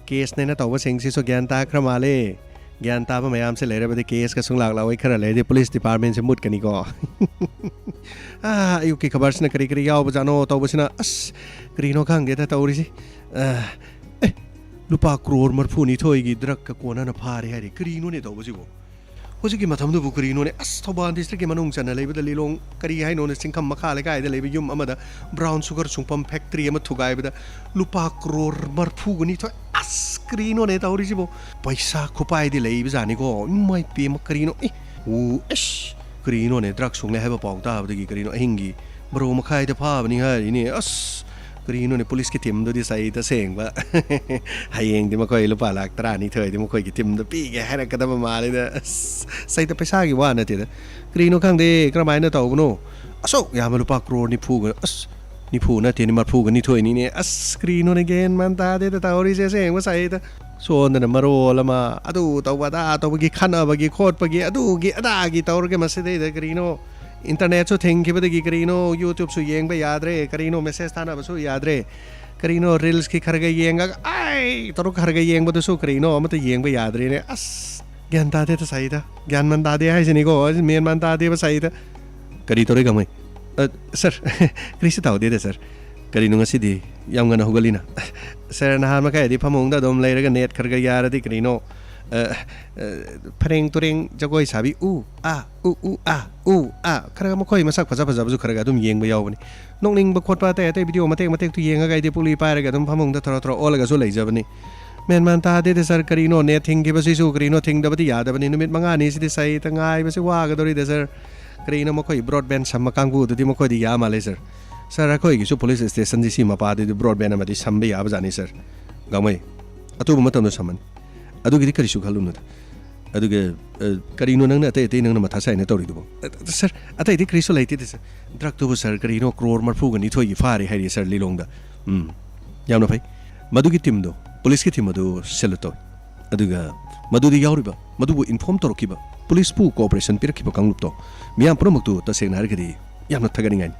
ꯀꯦꯁꯅꯦꯅ ꯇꯧꯕꯁꯤꯡꯁꯤꯁꯨ ꯒ꯭ꯌꯥꯟ ꯇꯥꯈ꯭ꯔ ꯃꯥꯜꯂꯦ ꯒ꯭ꯌꯥꯟ ꯇꯥꯕ ꯃꯌꯥꯝꯁꯦ ꯂꯩꯔꯕꯗꯤ ꯀꯦꯁꯀ ꯁꯨꯡꯂꯥꯛ ꯂꯥꯛꯑꯣꯏ ꯈꯔ ꯂꯩꯔꯗꯤ ꯄꯨꯂꯤꯁ ꯗꯤꯄꯥꯔꯠꯃꯦꯟꯁꯦ ꯃꯨꯠꯀꯅꯤꯀꯣ ꯑꯌꯨꯛꯀꯤ ꯈꯕꯔꯁꯤꯅ ꯀꯔꯤ ꯌꯥꯎꯕꯖꯥꯠꯅꯣ ꯇꯧꯕꯁꯤꯅ ꯑꯁ ꯀꯔꯤꯅꯣ ꯈꯪꯗꯦꯗ ꯇꯧꯔꯤꯁꯤ ꯂꯨꯄꯥ ꯀ꯭ꯔꯣꯔ 42ꯒꯤ ꯗ꯭ꯔꯒꯀ ꯀꯣꯟꯅꯅ ꯐꯥꯔꯦ ꯍꯥꯏꯔꯤ ꯀꯔꯤꯅꯣꯅꯦ ꯇꯧꯕꯁꯤꯕꯨ ꯍꯧꯖꯤꯛꯀꯤ ꯃꯇꯝꯗꯨꯕꯨ ꯀꯔꯤꯅꯣꯅꯦ ꯑꯁ ꯊꯧꯕꯥꯜ ꯗꯤꯁꯇ꯭ꯔꯤꯛꯀꯤ ꯃꯅꯨꯡ ꯆꯟꯅ ꯂꯩꯕꯗ ꯂꯤꯂꯣꯡ ꯀꯔꯤ ꯍꯥꯏꯅꯣꯅꯦ ꯆꯤꯡꯈꯝ ꯃꯈꯥ ꯂꯩꯀꯥꯏꯗ ꯂꯩꯕ ꯌꯨꯝ ꯑꯃꯗ ꯕ꯭ꯔꯥꯎꯟ ꯁꯨꯒꯔ ꯁꯨꯡꯐꯝ ꯐꯦꯛꯇ꯭ꯔꯤ ꯑꯃ ꯊꯨꯒꯥꯏꯕꯗ ꯂꯨꯄꯥ ꯀ꯭ꯔꯣꯔ 42 ꯑꯁ ꯀꯔꯤꯅꯣꯅꯦ ꯇꯧꯔꯤꯁꯤꯕꯨ ꯄꯩꯁꯥ ꯈꯨꯄꯥꯏꯗꯤ ꯂꯩꯕꯖꯥꯠꯅꯤꯀꯣ ꯏꯃꯥꯏ ꯄꯦꯝꯃ ꯀꯔꯤꯅꯣ ꯑꯁ ꯀꯔꯤꯅꯣꯅꯦ ꯗ꯭ꯔꯒ ꯁꯨꯡꯂꯦ ꯍꯥꯏꯕ ꯄꯥꯎ ꯇꯥꯕꯗꯒꯤ ꯀꯔꯤꯅꯣ ꯑꯍꯤꯡꯒꯤ ꯕꯥꯔꯣ ꯃꯈꯥꯏꯗ ꯐꯥꯕꯅꯤ ꯍꯥꯏꯔꯤꯅꯦ ꯑꯁ ꯀꯔꯤꯅꯣꯅꯦ ꯄꯨꯂꯤꯁꯀꯤ ꯇꯤꯝꯗꯨꯗꯤ ꯁꯩꯗ ꯁꯦꯡꯕ ꯍꯌꯦꯡꯗꯤ ꯃꯈꯣꯏ ꯂꯨꯄꯥ ꯂꯥꯛ 12 ꯃꯈꯣꯏꯒꯤ ꯇꯤꯝꯗ ꯄꯤꯒꯦ ꯍꯥꯏꯔꯛꯀꯗꯕ ꯃꯥꯜꯂꯦꯗ ꯑꯁ ꯁꯩꯗ ꯄꯩꯁꯥꯒꯤ ꯋꯥ ꯅꯠꯇꯦꯗ ꯀꯔꯤꯅꯣ ꯈꯪꯗꯦ ꯀꯔꯝꯍꯥꯏꯅ ꯇꯧꯕꯅꯣ ꯑꯁꯨꯛ ꯌꯥꯝꯕ ꯂꯨꯄꯥ ꯀ꯭ꯔꯣꯔ 40 ꯑꯁ 40 ꯅꯠꯇꯦꯅꯦ 42 ꯑꯁ ꯀꯔꯤꯅꯣꯅꯦ ꯒꯦꯟ ꯃꯥꯟ ꯇꯥꯗꯦꯗ ꯇꯧꯔꯤꯁꯦ ꯁꯦꯡꯕ ꯁꯩꯗ ꯁꯣꯟꯗꯅ ꯃꯔꯣꯜ ꯑꯃ ꯑꯗꯨ ꯇꯧꯕ ꯑꯗꯥ ꯇꯧꯕꯒꯤ ꯈꯠꯅꯕꯒꯤ ꯈꯣꯠꯄꯒꯤ ꯑꯗꯨꯒꯤ ꯑꯗꯥꯒꯤ ꯇꯧꯔꯒ ꯃꯁꯤꯗꯩꯗ ꯀꯔꯤꯅೋ इंटरनेट थेंगी करीनो यूट्यूब येंग याद्रे करीनो मेसेज थानाबसु याद्रे करीनो रील्स की खरग येंग आई तरुक खरग येंगबदसु करीनो अमत येंग याद्रे ने अस ज्ञान तादे तो सही था ज्ञान मन तादे है जनिको मेन मन तादे बस सही था करी तोरे गमई सर क्रिसि ताउदे सर करीनो ngasiदी yamgana hugalina sir nahan ma kaidi phamongda dom leiraga net kharga yaradi kरीनो फरेंग तुरेंग जगोई साबी उ आ खरगा मखोई मसक फजा फजा बजु खरगा दुम येंग यावबनी नोंनिंग ब खोटपा ते ते वीडियो मतेक मतेक तु येंगा गाइदे पुली पारगा दुम फमंग द थरो थरो ओलगा सो लेजबनी मेन मान ता दे सर करीनो ने थिंग के बसिसु करीनो थिंग दबदी यादबनी नुमित मंगा नि सिदि सही त ngai बसे वागा दोरी दे सर करीनो मखोई ब्रॉडबैंड सम कांगु दुदि मखोई दि या माले सर अखोई गिसु पुलिस स्टेशन दि सिमा पा दि ब्रॉडबैंड अमदि समबे याब जानी सर गामै अतुब मतम नो समन अदुगिदि करिसु खलुनु अदुगे करीनो नंगना अतै अतै नंगना मथा साइने तौरिदुबो सर अतै दि क्रिसो लाइते सर ड्रग तुबु सर करीनो क्रोर मरफु गनि थोइ फारे हाइरि सर लिलोंगदा यावना फै मदुगी टीमदो पुलिस की टीम अदु सेलतो अदुगा मदुदि यावरिबा मदुबु इन्फॉर्म तोरकिबा पुलिस पु कोऑपरेशन पिरकिबा कांगलुपतो मियाम प्रमुखतु तसेंना हारगदि यामना थगनिंगाइ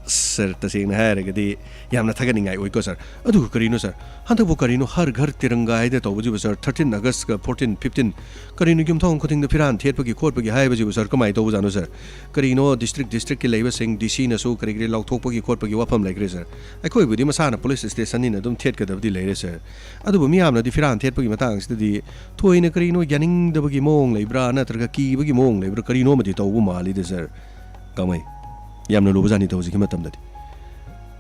सर तसेंना हारगदि यामना थगनिंगाइ ओइको सर अदु करीनो सर हंतबु करीनो हर घर तिरंगा हाइदे तौबजु सर 13 अगस्त का 14 15 करीनो युमथों खुदिंग द फिरान थेटपगी खोटपगी हाइबजु सर कमाइ तौबु जानो सर करीनो डिस्ट्रिक्ट की लेबा सिंग डीसी नसु करीगरि लाउथोकपगी खोटपगी वाफम लाइग्रे सर अखोइ बुदि मसाना पुलिस स्टेशन नि नदुम थेटकदबदि लेरे सर अदुबु मियामना दि फिरान थेटपगी मतंग सिदि थोइना करीनो यानिंग दबगी मोंग लेब्रा नत्रगा कीबगी मोंग लेब्रा करीनो मदि तौबु मालि दे सर कमाइ यामना लोबजानी तौजिकि मतमददि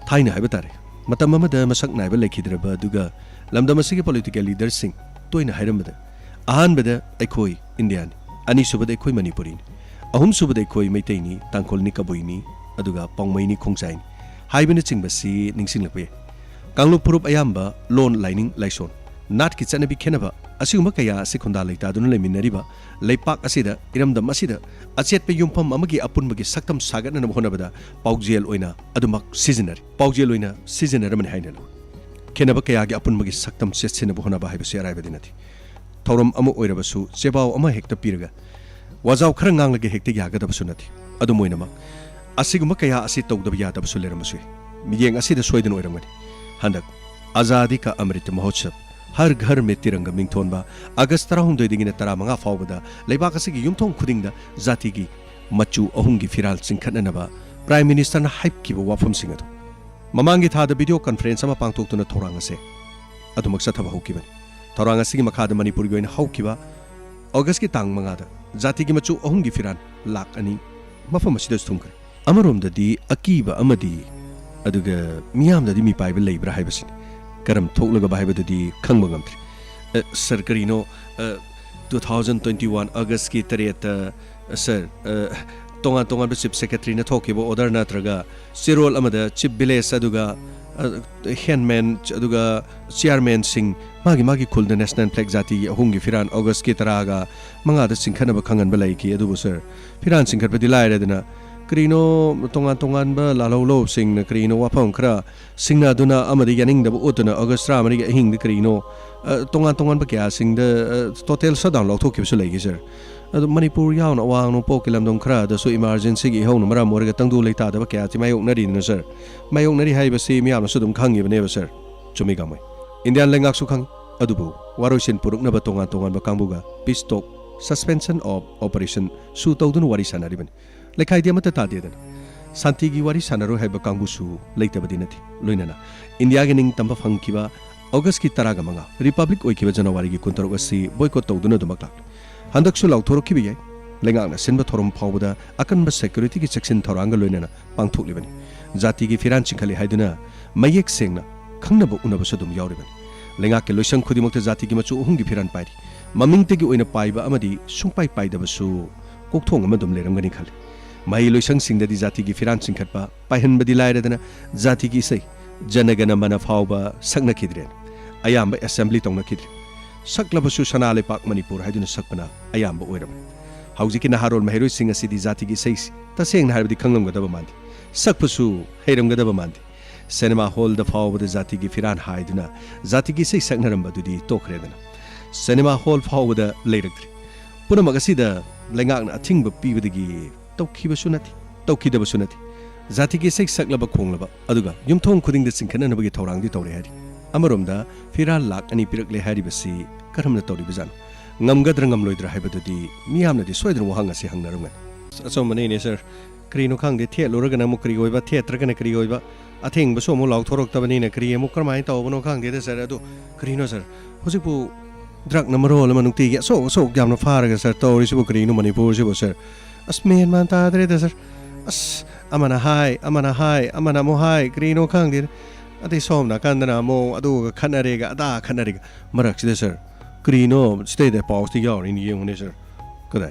थाइना हाइबा तारे मतम अमदा मसक नाइबा लेखिद्रबा दुगा लमदम असिगे पॉलिटिकल लीडर्स सिंग तोइना हाइरमबदा अहानबदा अखोइ इंडियन अनि सुबदा अखोइ मणिपुरी अहुम सुबदा अखोइ मैतैनी तांखोलनी कबुइनी अदुगा पांगमैनी खोंगसाइनी हाइबना चिंगबसी निंगसिंगलपे कांगलु पुरुप अयाम्बा लोन लाइनिंग लाइसोन नाट की चनबी खेनबा असिगुम कया असि खुंदा लैतादुन लेमिनरिबा लैपाक असिदा इरमदम असिदा अचेतपे युमफम अमगी अपुनबगी सक्तम सागतन होनबदा पाउजेल ओइना अदुमक सिजनर पाउजेल ओइना सिजनर मन हाइनलो खेनबा कयागी अपुनबगी सक्तम सेसिनब होनबा हाइबसे अराइबदि नथि थौरम अम ओइरबसु चेबाव अमा हेक्ता पिरगा वाजाव खर nganglage हेक्ता यागदबसु नथि अदुमोइनमक असिगुम कया असि तौदब यादबसु लेरमसु मियेंग असिदा सोइदन ओइरमगनि हंदक आजादी का अमृत महोत्सव हर घर में तिरंगा मिंगथोनबा अगस्त 13 15 फाउबदा लेबाक असigi युमथों खुदिंगदा जाति की मचु अहुंगी फिराल सिंखननबा प्राइम मिनिस्टर ना हाइप की वाफम सिंगदो ममांगी थाद वीडियो कॉन्फ्रेंस अमा पांगथोक्तुना थौरांग असे अदुमक सथबा हौकिबनि थौरांग असिगी मखाद मणिपुर गोइन हौकिबा अगस्त की तांग मंगादा जाति की मचु अहुंगी फिराल लाख अनि मफम असिदा थुमखरे अमरोमददी अकीबा अमदी अदुगा मियामददी मी पाइबा लेब्रा हाइबसिनि करम थोकलगा बाहाइबददी खंगबा गमथ्रि सर करीनो 2021 अगस्त की तरेत सर तोंगा तोंगा चीफ सेक्रेटरी ने थोकिबो ऑर्डर नत्रगा सिरोल अमदा चीफ विलेज अदुगा हेडमैन अदुगा चेयरमैन सिंह मागी मागी खुल द नेशनल फ्लैग जाति अहुंगी फिरान अगस्त की तरागा मंगादा सिंखनबा खंगनबा लाइकी अदुबो sir फिरान सिंखरबदि लाइरेदना Krino tongan ba lalolo sing na krino wapang kra sing na duna amadi yaning da utuna Augustra amadi hing de krino tongan ba kya sing de total shutdown lo thok kibsu legi sir Manipur yaw na wang no po kilam dong kra da so emergency gi hon mara mor ga tangdu leita da ba kya ti mayok na ri na sir mayok na ri hai ba si miyam na sudum khangi bane ba sir chumi gamai Indian lengak su khang adubu warosin puruk na ba tongan ba kangbuga peace talk suspension of operation su tawdun wari sanari bane Lekai dia mata tadi dan santi gi wari sanaro hai ba kangbusu leita badinati loinana India ge ning tamba phangkiba August ki taraga manga Republic oikiba January gi kuntarok asi boycott tawduna dumakla handaksu lauthorok ki biyai lengak na sinba thorom phawbada akan ba security ki section thoranga loinana pangthok libani jati gi firan chingkhali haiduna mayek sengna khangna ba unaba sadum yawribani lengak ke loisang khudimokta jati gi machu uhum gi firan pairi maming te gi oina paiba amadi sungpai paidaba su kokthong amadum leramgani khali Mai loisang sing da di jati gi firan singkhatpa pahin badi laira dana jati gi sei janagana mana phawba sakna kidren ayamba assembly tongna kidre saklaba su sanale pak manipur haiduna sakpana ayamba oiram haujiki na harol mahiroi sing asi di jati gi sei taseng na harbi khangnam gadaba mandi sakpasu heiram gadaba mandi cinema hall da phawba da jati gi firan haiduna jati gi sei saknaram badudi tokredana cinema hall phawba da leiraktre puna magasi da lengak na athing ba pibadagi Taukiba sunati, Taukidaba sunati. Zati gi sei saklaba khonglaba aduga yumthong khuding de singkhana nabagi thorang di tawre hari. Amaromda fira lak ani pirak le hari basi karamna tawri bizan. Ngamgadra ngamloidra haibadudi miyamna di soidra wahang asi hangnarum. Asomane ne sir krino khangde the loragana mo kri oiba theatra kana kri oiba atheng baso mo law thorok tabani na kri mo karmai tawbono khangde de sir adu krino sir hosipu drug namaro la manukti ya so jamna faraga sir tawri sibu krino manipur sibu sir As men man ta dre da sir as amana hai amana mo hai grino khang dir ati som na kan na mo adu khanarega ada khanarega marak si sir grino stay the pause the yaw in yeng ne sir kada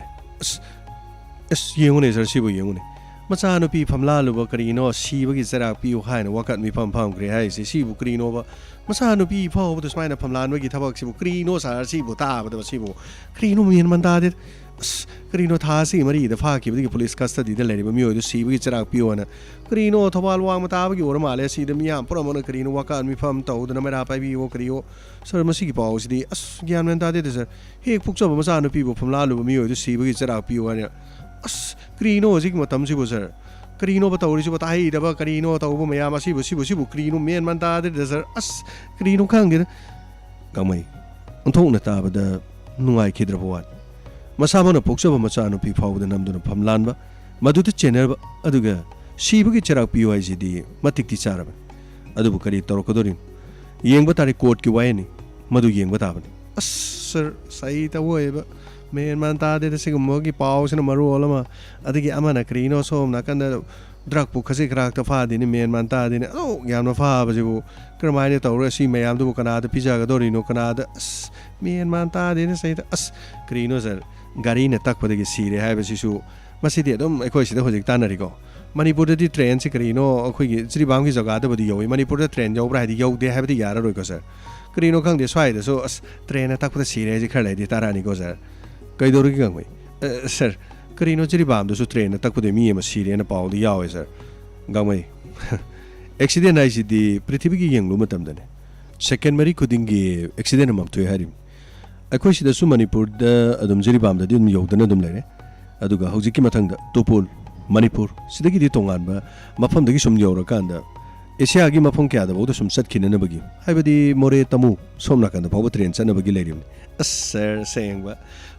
as yeng ne sir sibu yeng ne macha no pi phamla lu ba grino si ba gi zara pi hai na wakat mi pham gre hai si sibu grino ba macha no pi phaw ba smai na phamla no gi thabak sibu grino sa sibu ta ba sibu grino men man ta dir Krino thasi mari the fa ki police custody the lady mio the si bi chara piona Krino thawal wang mata ba gi or male si the miyam pro mon Krino waka mi pham taw the mera pa bi wo krio sir masi ki paw si di as gyan men ta de sir he phuk so ma sa no pi bo pham la lu mio the si bi chara piona as Krino jik matam si bo sir Krino ba taw ri si ba tai da ba Krino taw bo maya ma si bo Krino men man ta de sir as Krino khang de gamai onthong na ta ba da nungai khidra bawat Masama na poksa ba macha no pi phawda namduna phamlan ba maduta chener ba aduga sibugi charak PYG di matik ti charaba adubu kari torokodorin yengba tari court ki wayni madu yengba taban as sir sai ta woe ba men man ta de se mo gi paw sina maru olama adigi amana krino som na kan drug pu khasi krak ta fa dini men man ta dini oh yam na fa ba jibu kramaine tawra si mayam du kana da pizza ga dorino kana da men man ta dini sai ta as krino sir Gari na takpadagi sire hai ba sisu masidi adum ekhoi sida hojik tanari ko Manipur di train si krino akhoi gi Sribam gi jaga da badi yowi Manipur da train jaw bra di yaw de hai ba di yara roi ko sir krino khang de swai de so as train na takpada sire ji khalai di tarani ko sir kai doru gi gang mai sir krino Sribam do so train na takpada mi ma sire na paw di yaw sir gang mai accident ai si di prithvi gi yenglu matam da ne second mari kuding gi accident mam tu hari Akhoi sida su Manipur da adum Sribam da dum yodana dum lere aduga hojiki mathang da Topol Manipur sidagi di tongan ba mafam dagi sum yora kanda Asia gi mafam kya da bodu sum sat kinana bagi haibadi more tamu somna kanda bawa train chana bagi lerim sir saying ba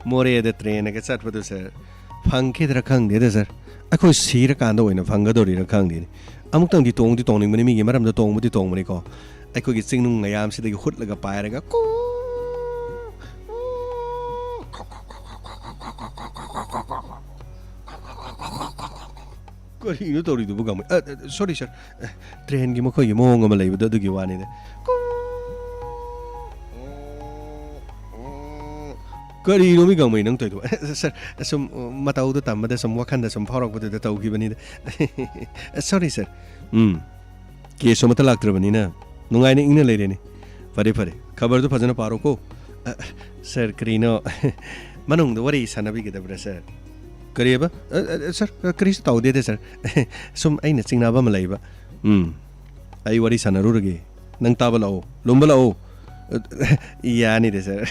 more da train ga chat badu sir phangke dra khang de sir akhoi sira kanda oina phanga dori ra khang de amuk tang di tong ning mani mi gi maram da tong budi tong mani ko akhoi gi chingnung ngayam sidagi hut laga pairaga ko Kari ino tori du bugang sorry sir train gi mo khoi mo ngam lai ba du gi wani de Kari ino mi gang mai nang toi du sir sum matau du tam da sum wakhan da sum phorok bu da tau gi bani de sorry sir ke so mata lak tra bani na nungai ne ing na lai re ni fare khabar du phajana paro ko sir krino manung du wari sanabi gi da bra sir ꯀꯔꯤꯕ sir ꯀꯔꯤꯁꯨ ꯇꯧꯗꯦꯗ sir ꯁꯨꯝ ꯑꯩꯅ ꯆꯤꯡꯅꯕ ꯑꯃ ꯂꯩꯕ ꯑꯩ ꯋꯥꯔꯤ ꯁꯥꯟꯅꯔꯨꯔꯒꯦ ꯅꯪ ꯇꯥꯕ ꯂꯥꯛꯑꯣ ꯂꯨꯝꯕ ꯂꯥꯛꯑꯣ ꯌꯥꯅꯤꯗ ꯁꯔ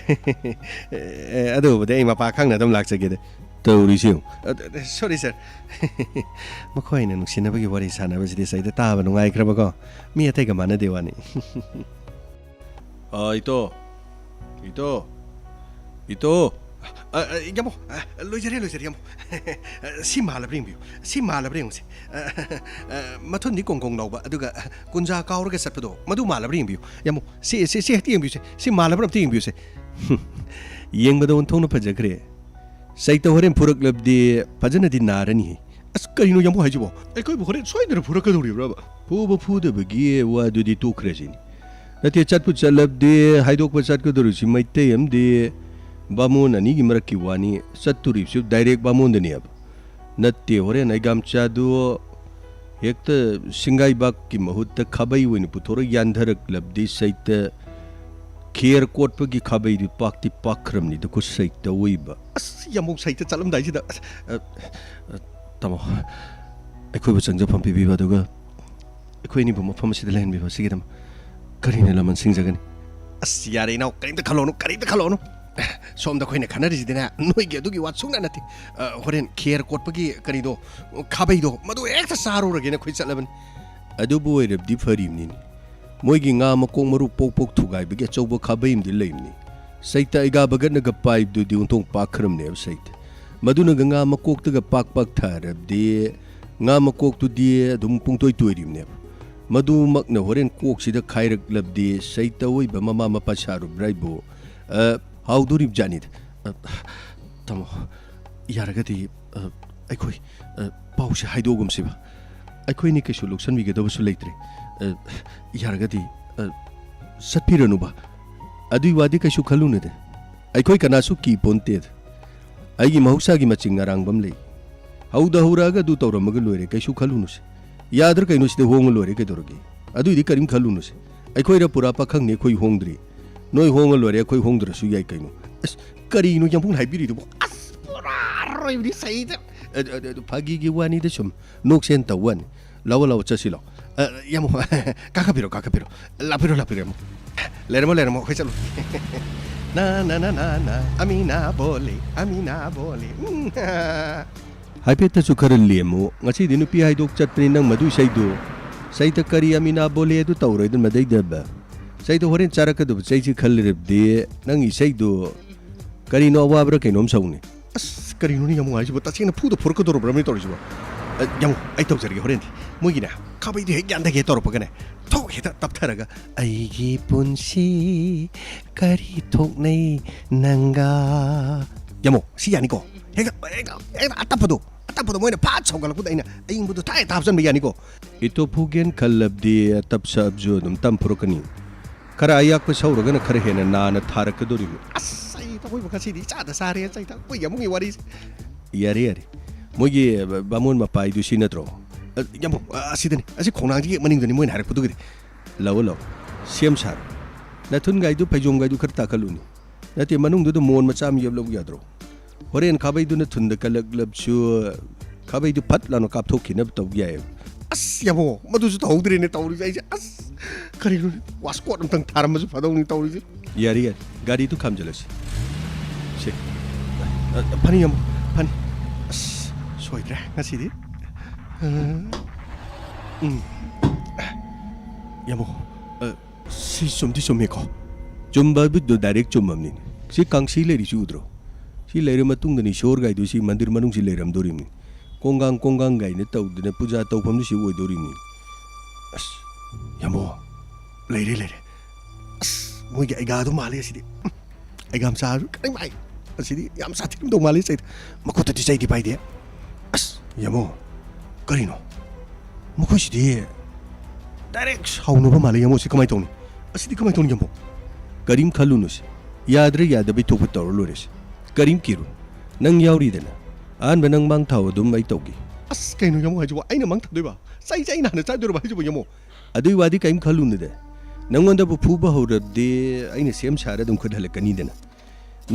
ꯑꯗꯨꯕꯨꯗꯤ ꯑꯩ ꯃꯄꯥ ꯈꯪꯅ ꯑꯗꯨꯝ ꯂꯥꯛꯆꯒꯦꯗ ꯇꯧꯔꯤꯁꯤ ꯁꯣꯔꯤ ꯁꯔ ꯃꯈꯣꯏꯅ ꯅꯨꯡꯁꯤꯅꯕꯒꯤ ꯋꯥꯔꯤ ꯁꯥꯟꯅꯕꯁꯤꯗꯤ ꯁꯩꯗ ꯇꯥꯕ ꯅꯨꯡꯉꯥꯏꯈ꯭ꯔꯕꯀꯣ ꯃꯤ ꯑꯇꯩꯒ ꯃꯥꯟꯅꯗꯦ ꯋꯥꯅꯤ ꯏꯇꯣ ꯏꯇꯣ ꯏꯇꯣ ꯌꯥꯃꯣ ꯂꯣꯏꯖꯔꯦ ꯌꯥꯃꯣ ꯁꯤ ꯃꯥꯜꯂꯕ꯭ꯔꯥ ꯌꯦꯡꯕꯤꯌꯨ ꯁꯤ ꯃꯥꯜꯂꯕ꯭ꯔꯥ ꯌꯦꯡꯉꯨꯁꯦ ꯃꯊꯨꯟꯗꯤ ꯀꯣꯡꯀꯣꯡ ꯂꯥꯎꯕ ꯑꯗꯨꯒ ꯀꯨꯟꯖꯥ ꯀꯥꯎꯔꯒ ꯆꯠꯄꯗꯣ ꯃꯗꯨ ꯃꯥꯜꯂꯕ꯭ꯔꯥ ꯌꯦꯡꯕꯤꯌꯨ ꯌꯥꯃꯣ ꯁꯤ ꯍꯦꯛꯇ ꯌꯦꯡꯕꯤꯌꯨꯁꯦ ꯁꯤ ꯃꯥꯜꯂꯕ꯭ꯔꯥ ꯑꯝꯇ ꯌꯦꯡꯕꯤꯌꯨꯁꯦ ꯌꯦꯡꯕꯗ ꯑꯣꯟꯊꯣꯛꯅ ꯐꯖꯈ꯭ꯔꯦ ꯁꯩꯇ ꯍꯣꯔꯦꯟ ꯐꯨꯔꯛꯂꯕꯗꯤ ꯐꯖꯅꯗꯤ ꯅꯥꯔꯅꯤ ꯑꯁ ꯀꯔꯤꯅꯣ ꯌꯥꯝꯕꯨ ꯍꯥꯏꯁꯤꯕꯣ ꯑꯩꯈꯣꯏꯕꯨ ꯍꯣꯔꯦꯟ ꯁꯣꯏꯗꯅ ꯐꯨꯔꯛꯀꯗꯧꯔꯤꯕ꯭ꯔꯕ ꯐꯨꯕ ꯐꯨꯗꯕꯒꯤ ꯋꯥꯗꯨꯗꯤ ꯇꯣꯛꯈ꯭ꯔꯁꯤꯅꯤ ꯅꯠꯇꯦ ꯆꯠꯄꯨ ꯆꯠꯂꯕꯗꯤ ꯍꯥꯏꯗꯣꯛꯄ ꯆꯠꯀꯗꯧꯔꯤꯁꯤ ꯃꯩꯇꯩ ꯑꯃꯗꯤ ꯕꯥꯃꯣꯟ ꯑꯅꯤꯒꯤ ꯃꯔꯛꯀꯤ ꯋꯥꯅꯤ ꯆꯠꯇꯣꯔꯤꯕꯁꯨ ꯗꯥꯏꯔꯦꯛ ꯕꯥꯃꯣꯟꯗꯅꯦꯕ ꯅꯠꯇꯦ ꯍꯣꯔꯦꯟ ꯑꯩꯒꯥꯝꯆꯥꯗꯨ ꯍꯦꯛꯇ ꯁꯤꯡꯒꯥꯏꯕꯥꯛꯀꯤ ꯃꯍꯨꯠꯇ ꯈꯥꯕꯩ ꯑꯣꯏꯅ ꯄꯨꯊꯣꯔꯒ ꯌꯥꯟꯊꯔꯛꯂꯕꯗꯤ ꯁꯩꯇ ꯈꯦꯔ ꯀꯣꯠꯄꯒꯤ ꯈꯥꯕꯩꯗꯨ ꯄꯥꯛꯇꯤ ꯄꯥꯛꯈ꯭ꯔꯕꯅꯤꯗꯀꯣ ꯁꯩꯇ ꯑꯣꯏꯕ ꯑꯁ ꯌꯥꯝꯃꯨꯛ ꯁꯩꯇ ꯆꯠꯂꯝꯗꯥꯏꯁꯤꯗ ꯇꯥꯃꯣ ꯑꯩꯈꯣꯏꯕꯨ ꯆꯪꯖꯐꯝ ꯄꯤꯕꯤꯕ ꯑꯗꯨꯒ ꯑꯩꯈꯣꯏ ꯑꯅꯤꯕꯨ ꯃꯐꯝ ꯑꯁꯤꯗ ꯂꯩꯍꯟꯕꯤꯕ ꯁꯤꯒꯤꯗꯃꯛ ꯀꯔꯤꯅ ꯂꯃꯟ ꯁꯤꯡꯖꯒꯅꯤ ꯑꯁ ꯌꯥꯔꯦ ꯏꯅꯥꯎ ꯀꯔꯤꯝꯇ ꯈꯜꯂꯣꯅꯨ ꯁꯣꯝꯗ ꯑꯩꯈꯣꯏꯅ ꯈꯟꯅꯔꯤꯁꯤꯗꯤꯅꯦ ꯅꯣꯏꯒꯤ ꯑꯗꯨꯒꯤ ꯋꯥ ꯁꯨꯡꯅ ꯅꯠꯇꯦ ꯍꯣꯔꯦꯟ ꯈꯦꯔ ꯀꯣꯠꯄꯒꯤ ꯀꯔꯤꯗꯣ ꯈꯥꯕꯩꯗꯣ ꯃꯗꯨ ꯍꯦꯛꯇ ꯆꯥꯔꯨꯔꯒꯦꯅ ꯑꯩꯈꯣꯏ ꯆꯠꯂꯕꯅꯤ ꯑꯗꯨꯕꯨ ꯑꯣꯏꯔꯕꯗꯤ ꯐꯔꯤꯕꯅꯤꯅꯤ ꯃꯣꯏꯒꯤ ꯉꯥ ꯃꯀꯣꯛ ꯃꯔꯨ ꯄꯣꯛ ꯊꯨꯒꯥꯏꯕꯒꯤ ꯑꯆꯧꯕ ꯈꯥꯕꯩ ꯑꯃꯗꯤ ꯂꯩꯕꯅꯤ ꯁꯩꯇ ꯑꯩꯒꯥ ꯕꯒꯠꯅꯒ ꯄꯥꯏꯕꯗꯨꯗꯤ ꯑꯣꯟꯊꯣꯛ ꯄꯥꯛꯈ꯭ꯔꯕꯅꯦꯕ ꯁꯩꯇ ꯃꯗꯨꯅꯒ ꯉꯥ ꯃꯀꯣꯛꯇꯒ ꯄꯥꯛ ꯊꯥꯔꯕꯗꯤ ꯉꯥ ꯃꯀꯣꯛꯇꯨꯗꯤ ꯑꯗꯨꯝ ꯄꯨꯡꯇꯣꯏ ꯇꯣꯏꯔꯤꯕꯅꯦꯕ ꯃꯗꯨꯃꯛꯅ ꯍꯣꯔꯦꯟ ꯀꯣꯛꯁꯤꯗ ꯈꯥꯏꯔꯛꯂꯕꯗꯤ ꯁꯩꯇ ꯑꯣꯏꯕ ꯃꯃꯥ ꯃꯄꯥ ꯁꯥꯔꯨꯕ꯭ꯔꯥ ꯑꯩꯕꯨ ꯍꯥꯎꯗꯣꯔꯤꯕꯖꯥꯠꯅꯤꯗ ꯇꯥꯃꯣ ꯌꯥꯔꯒꯗꯤ ꯑꯩꯈꯣꯏ ꯄꯥꯎꯁꯦ ꯍꯥꯏꯗꯣꯛꯑꯒꯨꯝꯁꯤꯕ ꯑꯩꯈꯣꯏꯅꯤ ꯀꯩꯁꯨ ꯂꯧꯁꯟꯕꯤꯒꯗꯕꯁꯨ ꯂꯩꯇ꯭ꯔꯦ ꯌꯥꯔꯒꯗꯤ ꯆꯠꯄꯤꯔꯅꯨꯕ ꯑꯗꯨꯏ ꯋꯥꯗꯤ ꯀꯩꯁꯨ ꯈꯜꯂꯨꯅꯨꯗ ꯑꯩꯈꯣꯏ ꯀꯅꯥꯁꯨ ꯀꯤꯄꯣꯟꯇꯦꯗ ꯑꯩꯒꯤ ꯃꯍꯧꯁꯥꯒꯤ ꯃꯆꯤꯡ ꯑꯔꯥꯡꯕ ꯑꯃ ꯂꯩ ꯍꯧꯗ ꯍꯧꯔꯛꯑꯒ ꯑꯗꯨ ꯇꯧꯔꯝꯃꯒ ꯂꯣꯏꯔꯦ ꯀꯩꯁꯨ ꯈꯜꯂꯨꯅꯨꯁꯦ ꯌꯥꯗ꯭ꯔ ꯀꯩꯅꯣ ꯁꯤꯗ ꯍꯣꯡꯉ ꯂꯣꯏꯔꯦ ꯀꯩꯗꯧꯔꯒꯦ ꯑꯗꯨꯏꯗꯤ ꯀꯔꯤꯝ ꯈꯜꯂꯨꯅꯨꯁꯦ ꯑꯩꯈꯣꯏꯔ ꯄꯨꯔꯥ ꯄꯥꯈꯪꯅꯤ ꯑꯩꯈꯣꯏ ꯍꯣꯡꯗ꯭ꯔꯤ ꯅꯣꯏ ꯍꯣꯡꯉ ꯂꯣꯏꯔꯦ ꯑꯩꯈꯣꯏ ꯍꯣꯡꯗ꯭ꯔꯁꯨ ꯌꯥꯏ ꯀꯩꯅꯣ ꯑꯁ ꯀꯔꯤꯅꯣ ꯌꯥꯝꯕꯨꯡ ꯍꯥꯏꯕꯤꯔꯤꯗꯨꯕꯣ ꯑꯁ ꯄꯨꯔꯥ ꯑꯔꯣꯏꯕꯗꯤ ꯁꯩꯗ ꯐꯥꯒꯤꯒꯤ ꯋꯥꯅꯤꯗ ꯁꯨꯝ ꯅꯣꯛꯁꯦꯟ ꯇꯧꯋꯥꯅꯤ ꯂꯥꯛꯑꯣ ꯆꯠꯁꯤ ꯂꯥꯛꯑꯣ ꯌꯥꯝꯃꯣ ꯀꯥꯈꯠꯄꯤꯔꯣ ꯂꯥꯛꯄꯤꯔꯣ ꯂꯩꯔꯝꯃꯣ ꯑꯩꯈꯣꯏ ꯆꯠꯂꯣ na amina bole ꯍꯥꯏꯐꯦꯠꯇꯁꯨ ꯈꯔ ꯂꯦꯝꯃꯨ ꯉꯁꯤꯗꯤ ꯅꯨꯄꯤ ꯍꯥꯏꯗꯣꯛ ꯆꯠꯄꯅꯤ ꯅꯪ ꯃꯗꯨ ꯏꯁꯩꯗꯨ ꯁꯩꯇ ꯀꯔꯤ ꯑꯃꯤꯅꯥ ꯕꯣꯂꯦ ꯑꯗꯨ ꯇꯧꯔꯣꯏꯗꯅ ꯃꯗꯩꯗꯕ ꯁꯩꯇ ꯍꯣꯔꯦꯟ ꯆꯥꯔꯛꯀꯗꯕ ꯆꯩꯁꯤ ꯈꯜꯂꯤꯔꯕꯗꯤ ꯅꯪ ꯏꯁꯩꯗꯨ ꯀꯔꯤꯅꯣ ꯑꯋꯥꯕ꯭ꯔꯥ ꯀꯩꯅꯣꯝ ꯁꯧꯅꯤ ꯑꯁ ꯀꯔꯤꯅꯣꯅꯦ ꯌꯥꯝꯃꯨ ꯍꯥꯏꯁꯤꯕꯣ ꯇꯁꯦꯡꯅ ꯐꯨꯔꯛꯀꯗꯧꯔꯕ꯭ꯔꯥ ꯇꯧꯔꯤꯁꯤꯕꯣ ꯌꯥꯝꯃꯨ ꯑꯩ ꯇꯧꯖꯔꯒꯦ ꯍꯣꯔꯦꯟꯗꯤ ꯃꯣꯏꯒꯤꯅꯦ ꯈꯥꯕꯩꯗꯨ ꯍꯦꯛ ꯌꯥꯟꯊꯒꯦ ꯇꯧꯔꯛꯄꯒꯅꯦ ꯊꯣꯛ ꯍꯦꯛꯇ ꯇꯞꯊꯔꯒ ꯑꯩꯒꯤ ꯄꯨꯟꯁꯤ ꯀꯔꯤ ꯊꯣꯛꯅꯩ ꯅꯪꯒ ꯌꯥꯝꯃꯨ ꯁꯤ ꯌꯥꯅꯤꯀꯣ ꯍꯦꯛꯇ ꯑꯇꯞꯄꯗꯣ ꯃꯣꯏꯅ ꯐꯥꯠ ꯁꯧꯒꯠꯂꯛꯄꯗ ꯑꯩꯅ ꯑꯌꯤꯡꯕꯗꯣ ꯊꯥꯏ ꯍꯥꯞꯆꯟꯕ ꯌꯥꯅꯤꯀோ ꯏꯇꯣ ꯐꯨꯒꯦꯟ ꯈꯜꯂꯕꯗꯤ ꯑꯇꯞ ꯁꯞꯁꯨ ꯑꯗꯨꯝ ꯇꯝ ꯐꯨꯔꯛꯀꯅꯤ ꯈꯔ ꯑꯌꯥꯛꯄ ꯁꯧꯔꯒꯅ ꯈꯔ ꯍꯦꯟꯅ ꯅꯥꯅ ꯊꯥꯔꯛꯀꯗꯣꯔꯤꯕꯅꯤ ꯑꯁ ꯑꯩ ꯇꯧꯕ ꯉꯁꯤꯗꯤ ꯆꯥꯔꯦ ꯆꯩꯇ ꯑꯩꯈꯣꯏꯒꯤ ꯑꯃꯨꯛꯒꯤ ꯋꯥꯔꯤꯁꯦ ꯌꯥꯔꯦ ꯃꯣꯏꯒꯤ ꯕꯥꯃꯣꯟ ꯃꯄꯥꯏꯗꯨ ꯁꯤ ꯅꯠꯇ꯭ꯔꯣ ꯌꯥꯝꯕꯨ ꯑꯁꯤꯗꯅꯤ ꯑꯁꯤ ꯈꯣꯡꯅꯥꯡꯁꯤꯒꯤ ꯃꯅꯤꯡꯗꯅꯤ ꯃꯣꯏꯅ ꯍꯥꯏꯔꯛꯄꯗꯨꯒꯤꯗꯤ ꯂꯥꯛꯑꯣ ꯁꯦꯝ ꯁꯥꯔꯣ ꯅꯊꯨꯟꯒꯥꯏꯗꯨ ꯐꯩꯖꯣꯝꯒꯥꯏꯗꯨ ꯈꯔ ꯇꯥꯈꯠꯂꯨꯅꯤ ꯅꯠꯇꯦ ꯃꯅꯨꯡꯗꯨꯗ ꯃꯣꯟ ꯃꯆꯥ ꯑꯃ ꯌꯦꯞꯂꯧ ꯌꯥꯗ꯭ꯔꯣ ꯍꯣꯔꯦꯟ ꯈꯥꯕꯩꯗꯨꯅ ꯊꯨꯟꯗ ꯀꯜꯂꯛꯂꯕꯁꯨ ꯈꯥꯕꯩꯗꯨ ꯐꯠ ꯂꯥꯎꯅ ꯀꯥꯞꯊꯣꯛꯈꯤꯅꯕ ꯇꯧꯕ ꯌꯥꯏꯑꯕ ꯑꯁ ꯌꯥꯝꯃꯣ ꯃꯗꯨꯁꯨ ꯇꯧꯍꯧꯗ꯭ꯔꯦꯅꯦ ꯇꯧꯔꯤꯁꯦ ꯑꯩꯁꯦ ꯑꯁ ꯀꯔꯤꯅꯣ ꯋꯥꯁꯀꯣꯠ ꯑꯝꯇꯪ ꯊꯥꯔꯝꯕꯁꯨ ꯐꯗꯧꯅꯤ ꯇꯧꯔꯤꯁꯦ ꯌꯥꯔꯦ ꯒꯥꯔꯤꯗꯨ ꯈꯥꯝꯖꯤꯜꯂꯁꯤ ꯁꯤ ꯐꯅꯤ ꯌꯥꯝꯃꯣ ꯐꯅꯤ ꯑꯁ ꯁꯣꯏꯗ꯭ꯔꯦ ꯉꯁꯤꯗꯤ ꯌꯥꯝꯃꯣ ꯁꯤ ꯆꯨꯝꯃꯦꯀꯣ ꯆꯨꯝꯕ ꯍꯥꯏꯕꯗꯨ ꯗꯥꯏꯔꯦꯛ ꯆꯨꯝꯃꯕꯅꯤꯅꯦ ꯁꯤ ꯀꯥꯡꯁꯤ ꯂꯩꯔꯤꯁꯤ ꯎꯗ꯭ꯔꯣ ꯁꯤ ꯂꯩꯔ ꯃꯇꯨꯡꯗꯅꯤ ꯏꯁꯣꯔꯒꯥꯏꯗꯨ ꯁꯤ ꯃꯟꯗꯤꯔ ꯃꯅꯨꯡꯁꯤ ꯂꯩꯔꯝꯗꯣꯔꯤꯕꯅꯤ ꯀꯣꯡꯒꯥꯡ ꯒꯥꯏꯅ ꯇꯧꯗꯅ ꯄꯨꯖꯥ ꯇꯧꯐꯝꯗꯨ ꯁꯤ ꯑꯣꯏꯗꯣꯔꯤꯕꯅꯤ ꯑꯁ ꯌꯥꯝꯕꯣ ꯂꯩꯔꯦ ꯑꯁ ꯃꯣꯏꯒꯤ ꯑꯩꯒꯥꯗꯣ ꯃꯥꯜꯂꯦ ꯑꯁꯤꯗꯤ ꯑꯩꯒꯥ ꯃꯆꯥꯁꯨ ꯈꯤꯇꯪ ꯃꯥꯏ ꯑꯁꯤꯗꯤ ꯌꯥꯝ ꯁꯥꯊꯤꯔꯝꯗꯧ ꯃꯥꯜꯂꯦ ꯆꯩꯗ ꯃꯈꯨꯠꯇꯗꯤ ꯆꯩꯗꯤ ꯄꯥꯏꯗꯦ ꯑꯁ ꯌꯥꯝꯃꯣ ꯀꯔꯤꯅꯣ ꯃꯈꯣꯏꯁꯤꯗꯤ ꯗꯥꯏꯔꯦꯛ ꯁꯥꯎꯅꯕ ꯃꯥꯜꯂꯦ ꯌꯥꯝꯃꯣ ꯁꯤ ꯀꯃꯥꯏꯅ ꯇꯧꯅꯤ ꯑꯁꯤꯗꯤ ꯀꯃꯥꯏꯅ ꯇꯧꯅꯤ ꯌꯥꯝꯃꯣ ꯀꯔꯤꯝ ꯈꯜꯂꯨꯅꯨꯁꯤ ꯌꯥꯗ꯭ꯔꯥ ꯌꯥꯗꯕꯩ ꯊꯣꯛꯄ ꯇꯧꯔ ꯂꯣꯏꯔꯁꯤ ꯀꯔꯤꯝ ꯀꯤꯔꯨ ꯅꯪ ꯌꯥꯎꯔꯤꯗꯅ ꯑꯍꯥꯟꯕ ꯅꯪ ꯃꯥꯡ ꯊꯥꯎ ꯑꯗꯨꯝ ꯑꯩ ꯇꯧꯒꯦ ꯑꯁ ꯀꯩꯅꯣ ꯌꯥꯝꯃꯣ ꯍꯥꯏꯁꯤꯕꯣ ꯑꯩꯅ ꯃꯥꯡ ꯊꯥꯗꯣꯏꯕ ꯑꯩꯅ ꯍꯥꯟꯅ ꯆꯥꯗꯣꯏꯔꯕ ꯍꯥꯏꯁꯤꯕꯣ ꯌꯥꯝꯃꯣ ꯑꯗꯨꯏ ꯋꯥꯗꯤ ꯀꯔꯤꯝ ꯈꯜꯂꯨꯅꯨꯗ ꯅꯪꯉꯣꯟꯗꯕꯨ ꯐꯨꯕ ꯍꯧꯔꯕꯗꯤ ꯑꯩꯅ ꯁꯦꯝ ꯁꯥꯔ ꯑꯗꯨꯝ ꯈꯨꯠꯍꯜꯂꯛꯀꯅꯤꯗꯅ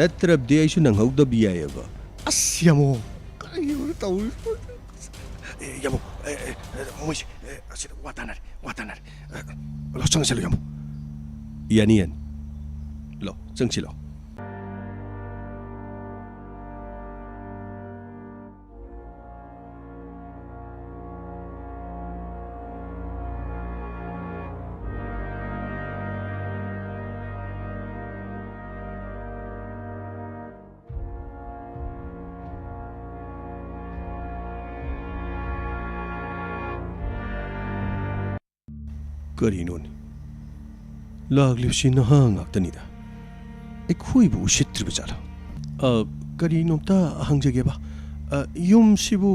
ꯅꯠꯇ꯭ꯔꯕꯗꯤ ꯑꯩꯁꯨ ꯅꯪꯍꯧꯗꯕ ꯌꯥꯏꯑꯕ ꯑꯁ ꯌꯥꯝꯃꯣ tàu yamo moi asid watanar lo sang selo yamo yan lo sang silo Karinon laglipsin na hangaktanida ekhuibu ushittribajala karinomta hangjageba yum sibu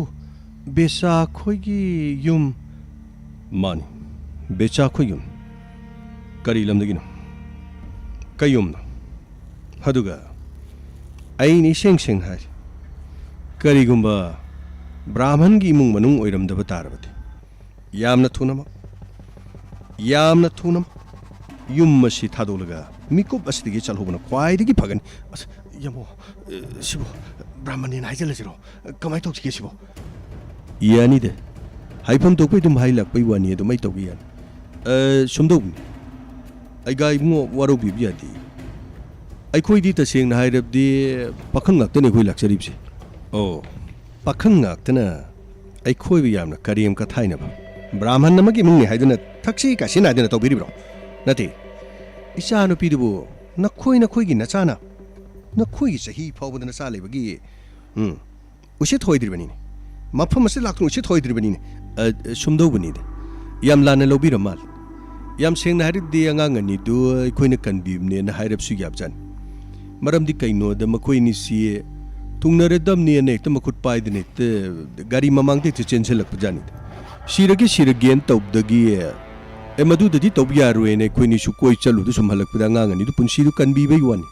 besa khoigi yum mani becha khoyum kari lamdagino kayumna haduga aini seng hai karigumba brahman gi imung manung oiramdaba tarabati yamna thunam yum masi thadolaga mikup asidigi chalhobna khwaidigi phagani yamo sibo brahmani naijala jiro kamai toksige sibo yani de haifam tokpai dum hailak pai wani do mai togi yan sumdobni ai gai mo waro bibi adi ai khoi di ta seng na hairab di pakhang ngak tane khoi laksaribse oh pakhang ngak tana ai khoi bi yamna kariem ka thaina ba brahman namagi mungni haiduna thaksi ka sinadina tobiribro nati isanu pidubu nakhoi gi nachana nakhoi gi sahi phawbudana sa lebagi usi thoidiribani mafam ase laknu usi thoidiribani sumdobani de yam lana lobiramal yam sengna harid de angang ani du khoina kanbimne na hairab su yabjan maramdi kaino da makhoi ni si tungnare damni ne ekta makhut paidine te gari mamangte te chenselak pujani Siragi taubdagi madudadi taubiyaruene khoini su koi chalu du sumhalak pada ngangani du punsi du kanbi bai wani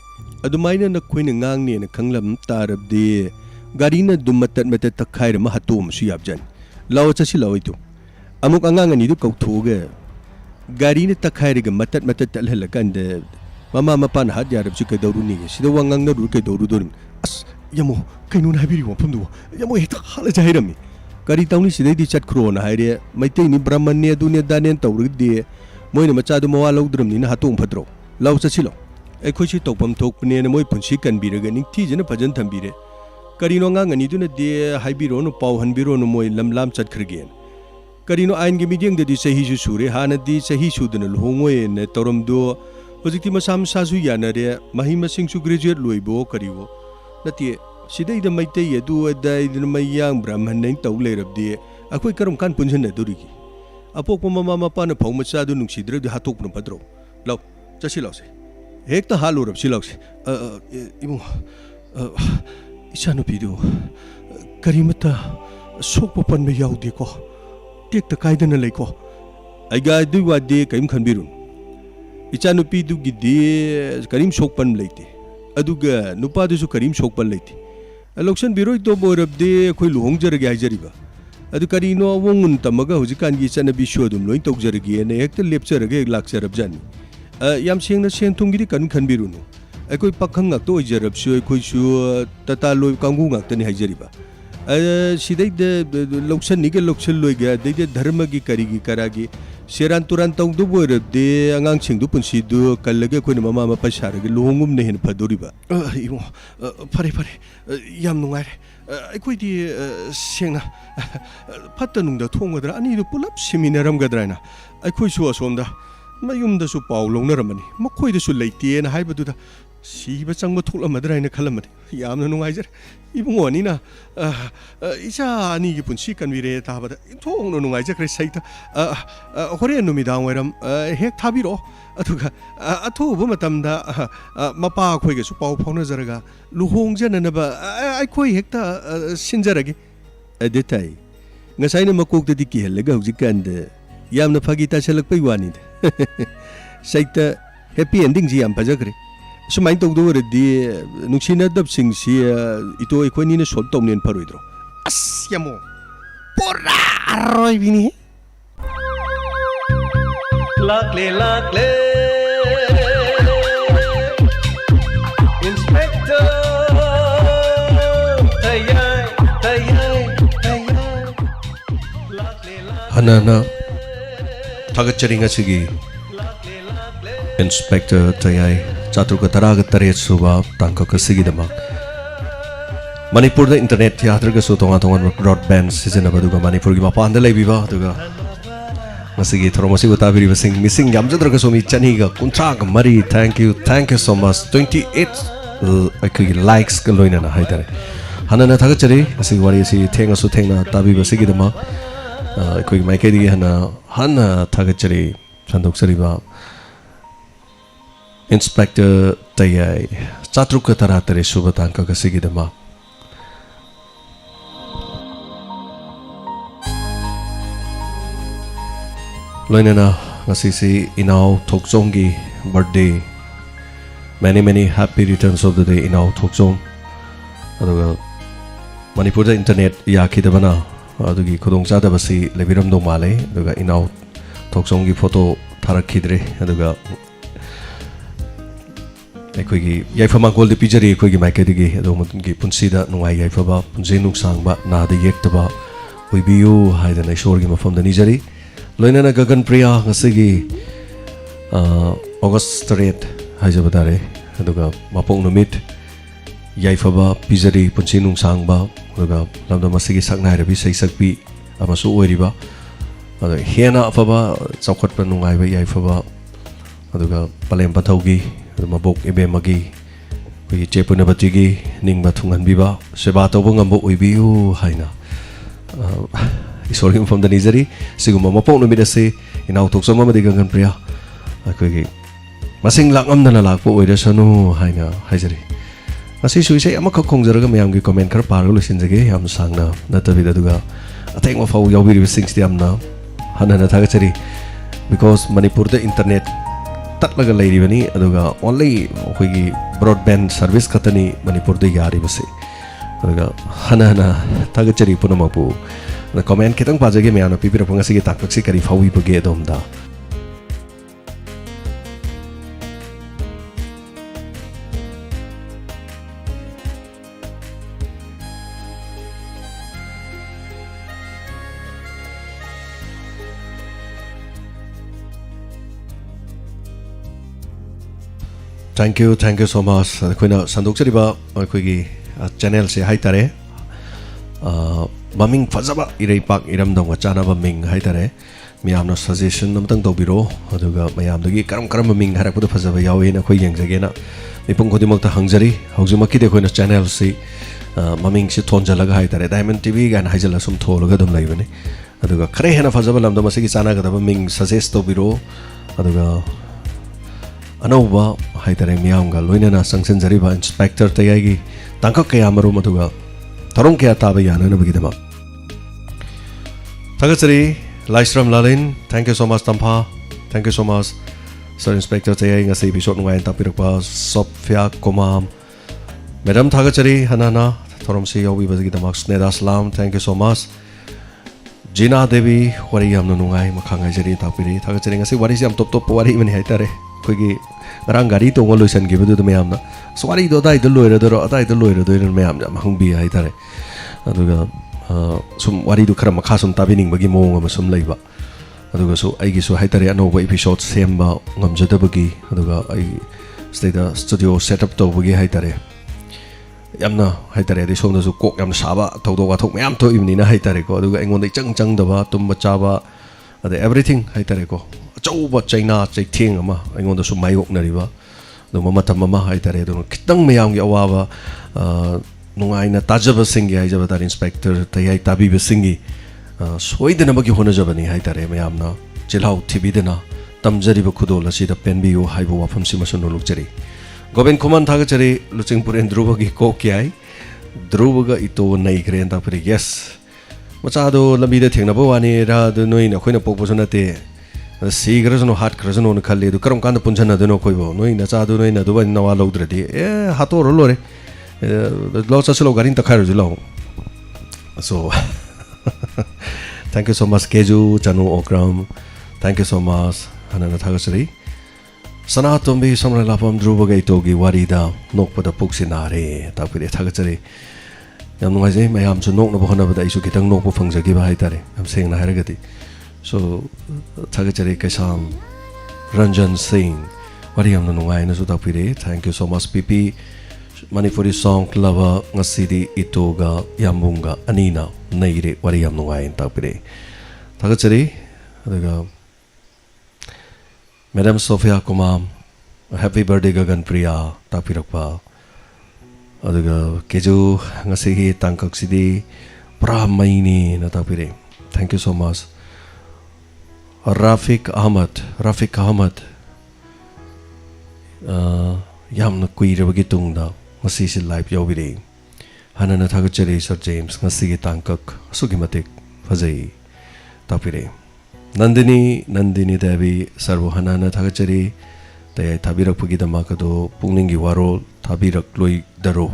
adumaina na khoina ngangne na khanglam tarabde garina du matat takhaira ma hatom su yabjan law chasi lawaitu amuk angangani du kauthoga garina takhaira ga matat talhalakande mama mapan hat yarab su kadawru ni sida wangang na ru kadawru dorim as yamo kainu na habiri wa pumdu yamo heta hala jairami kari tauni sidai di chat khro na haire maitei ni brahman ne dunia danen tawrig de moina macha du mawa lawdram ni na hatung phadro law chachilo ai khoi si topam thokpne ne moi punsi kan biraga ning thi jena bhajan thambire kari no nga ngani du na de haibiro no paw hanbiro no moi lam chat khirgen kari no ain gi midyang de di sahi su sure hana di sahi su dana lhongoi ne toram do hojikti masam sa su yanare mahima sing su graduate loibo kariwo nati sidai da maitei adu adai da mayang brahman nei tau lerabdi akoi karam kan punjhan adurigi apok mama mapa na phau macha du nungsidre du hatok na padro law chasi law se hekta halurab silaw se imu isanu pidu karimata sokpo pan me yaudi ko tek ta kaidana lei ko ai ga du wa de kaim khanbirun isanu pidu gidi karim sokpan leite aduga nupa du su karim sokpan leite election biro to borabde khoi luhong jarage haijariba adu karino wongun tamaga hujikan gi chana bi shodum loi tok jarage ne ekta lepcharage lakcharab jani yam sengna sen thunggi kan khanbirunu akoi pakhang ngak to jarab soi khoi su tata loi kangu ngak tani haijariba sidai de loksan ni ge loksan loi ga de dharma gi karagi seran turan tong du borabde angang singdu punsi du kallage khoi mama ma pasarage luhongum ne hen phadoriba imo pare yam nungai ai di sengna patta nungda thongadra ani du pulap seminaram gadraina ai su asomda mayumda su paw longnaramani makhoi da su leite na haibadu da siba changba tholamadra ina khalamani yamna nungai jar ibungoni na isa ani gi punsi kanwire tabada thongno nungai jakre saita hore numidang weram hek thabiro aduga athuba matamda mapa khoi ge su paw phawna jaraga luhong jananaba ai khoi hekta sinjarage adetai ngasai ne makok de ki helaga hujikan de yamna phagita selak pai wani de saita happy ending ji am pajagre sumai tog do re nuksina dab sing si ito ekhoni ne sol tom nen pharoidro as yamo pora aroi bini lakle Inspector Tayai Hanana Tagachering Asigi Inspector Tayai Chatruka Taraga Taret Suba Tanka Kasigidama Manipur the internet theatre ga so tonga broadband season abaduga Manipur gi mapanda leibiba aduga masigi thromasi utabiri basing missing yamjadra ga somi chani ga kuntra ga mari thank you so much 28 akhi likes ga loina na haidare hanana thaga chari asigi wari si thenga su thengna tabi basigi dama akhi maike di hana thaga chari chandok sariba Inspector Tayai Chatruka Taratare Subatanka ga sigi dama Loinana ngasisi inaw Tokzongi birthday many happy returns of the day inaw Tokzong aduga Manipur da internet yakidabana adugi khudong chadabasi lebiram do male aduga inaw Tokzongi photo tharakhidre aduga aikoigi yaifama gold pijari aikoigi maikadigi adugi punsida nungai yaifaba punje nuksangba nada yektaba oibiu haidana ishorgi mafamda nijari Loinana Gagan Priya ngasigi August 3 haijabadare aduga mapong numit yaifaba pizari punsinung sangba aduga lamda masigi saknai rabi saisakpi amasu oiriba adu hena afaba chawkhatpa nungaiba yaifaba aduga palem pathaugi mabok ebemagi wi chepunabatigi ningba thunganbiba seba tawba ngambo oibiu haina Isorgim from the Nizari, Siguma Mapon Midase, in Autoxoma Madigan Priya. I Masing Langam Nalako, where there's no Haina, Hazari. As you say, I'm a Kongzaragam Yangi comment Karparul in the gay, I'm Sangna, not a Vidaduga. I think of how Yawi sings the Amna, Hanana Tagachari, because Manipur the internet, Tatlaga Lady Vani, Aduga, only broadband service Katani, Manipur the Yari Vasi. Hanana Tagachari Punamapu. The comment kitang pajagi me ano pipira panga sige takpak si kari fawi pagi domda. Thank you so much. Kuina sanduk sariba kuigi channel se hai tare. Maming fazaba iraipak iramdong chanaba ming haitare miyamna suggestion namtang tawbiro aduga mayamdagi karam maming harakpuda fazaba yawi na khoi yengjagena mipung khodimakta hangjari haujumaki de khoina channel si maming si thonjalaga haitare Diamond TV gan haijala sum tholaga dum laibani aduga khare hena fazaba lamda masigi chana gadaba ming suggest tawbiro aduga anauba haitare miyamga loinana sangsen jariba Inspector Tayai gi tangka kayamaru aduga Tarong kaya taba yana na bagidama. Tagachari, Laisram Lalin, thank you so much Tampa, thank you so much Sir Inspector Tayai nga sa episode ngayon tapiragpa Sofia Komam. Madam Tagachari, Hanana, Tarom si Yawi bagidama, Sneda Slam, thank you so much. Gina Devi, wari yam nunungay, makangay jari tapiri. Tagachari nga si wari siyam top wari mani haitare. Kuigi Rang gari to ngolusan gibudu to mayam na. So wari do dai dulu eradoro atai dulu eradoro mayam na mahungbi hai tare. Aduga sum wari do kara makasum tabining bagi mo nga masum laiba. Aduga so ai gi so hai tare ano ba episode semba ngamjada bagi aduga ai state studio setup to bagi hai tare. Yamna hai tare di som na so kok yam saba tawdo wa thok mayam to imni na hai tare ko aduga engon dai chang daba tumba chaba ade everything hai tare ko. Chauba China Chaiting ama aingonda su mayok na riba no mamata mama haitare do kitang mayam gi awaba nungai na tajaba singi haijaba tar Inspector Tayai tabi besingi soidena bagi hona jabani haitare mayam na chilhau thibidena tamjari ba khudol asida penbiu haibo wafam simasun lukjari Goben Kuman thagachari luchingpur endruba gi ko kyai druba ga ito nai gren ta pari yes machado lambi de thengna ba wani ra do noi na khoina pokpo sunate Si Grazano hat Grazano Kali, the Karam Punjana de Nokovo, no in the Sadu in the Dubai Nawa Lodredi, Hato Rolore, the lots of slow Garinta carriage along. So, thank you so much, Keju, Janu Okram, thank you so much, Hanana Tagasari. Sanatombi, Samra Lapam, Drubagatogi, Warida, Nokpa the Puxinare, Tapiri Tagasari. Yamazi, my arms to knock the Bohana, but I should get a noble function give a hitare. I'm saying a haragati. So thagachari kaisam Ranjan Singh wari yamna nungai na su takpire. Thank you so much PP. Manipuri song lava ngasidi itoga yamunga anina naire wari yam nungai takpire. Thagachari adaga Madam Sophia Kumam happy birthday Gagan Priya takpirakpa. Adaga keju ngasihi tangkak sidi pra maini na takpire. Thank you so much. Rafiq Ahmad yamna kuirabagi tungda ngasi si live yaubire hanana thagachari Sir James ngasi gi tangkak asugi matik fazai tapire Nandini Devi sarvo hanana thagachari tayai thabirak pagi damakado pungningi warol thabirak loi daro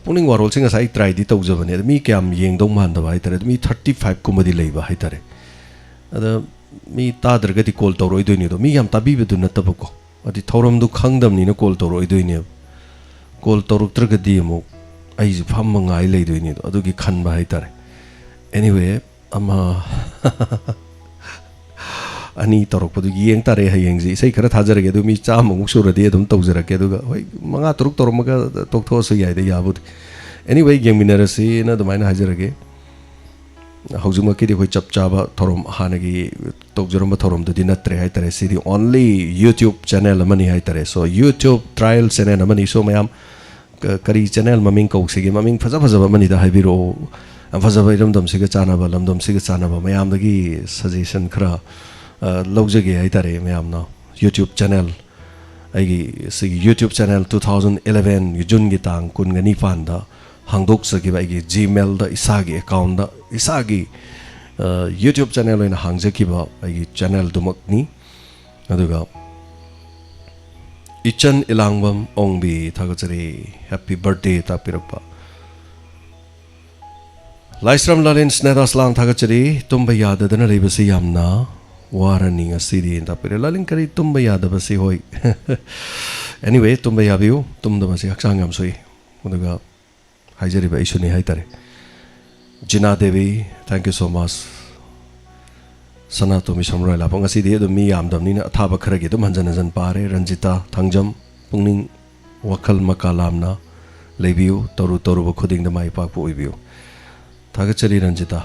pungning warol singa sai try di tawjabane mi kyam yengdong mandaba haitare mi 35 kumadi leiba haitare ada mi tadragati call tawroi doini do mi yam tabibedu natabako adi thoram du khangdam ni na call tawroi doini call tawruktragadi mo ai ji phamma ngai lei doini do adugi khanba haitare anyway ama ani tawrukpadu yeng tare hayeng ji sei khara thajarage du mi cham muk suradi adum tawjarake aduga hoi manga turuk tormaga toktho su yai da yabud anyway yengminarasi na dumaina hajarage Haujuma kidi hoi chap chaba thorom hanagi tokjoramba thorom do dinatre haitare sidi only YouTube channel amani haitare so YouTube trial channel amani so mayam kari channel maming kau sigi maming phaja mani da haibiro phaja iram dam siga chana ba lam dam siga chana ba mayam dagi suggestion khara logjage haitare mayam na YouTube channel aigi sigi YouTube channel 2011 June gi tang kun gani panda hangdok sakiba igi Gmail da isagi account da isagi YouTube channel oina hangjakiba igi channel dumakni aduga Ichan Ilangwam Ongbi thagachari happy birthday tapirakpa Laisram Lalin Snedaslam thagachari tumba yadadana leibasi yamna warani ngasidi tapire lalin kari tumba yadabasi hoi anyway tumba yabiu tumda basi haksang yam soi aduga Haijariba isuni haitare Jina Devi thank you so much Sanato mi samrai la pangasi de do mi yam dam ni na thaba kharagi dum hanjan hanjan pare Ranjita Thangjam pungning wakal makalamna lebiu toru ba khuding da mai pak pu ibiu thagachari Ranjita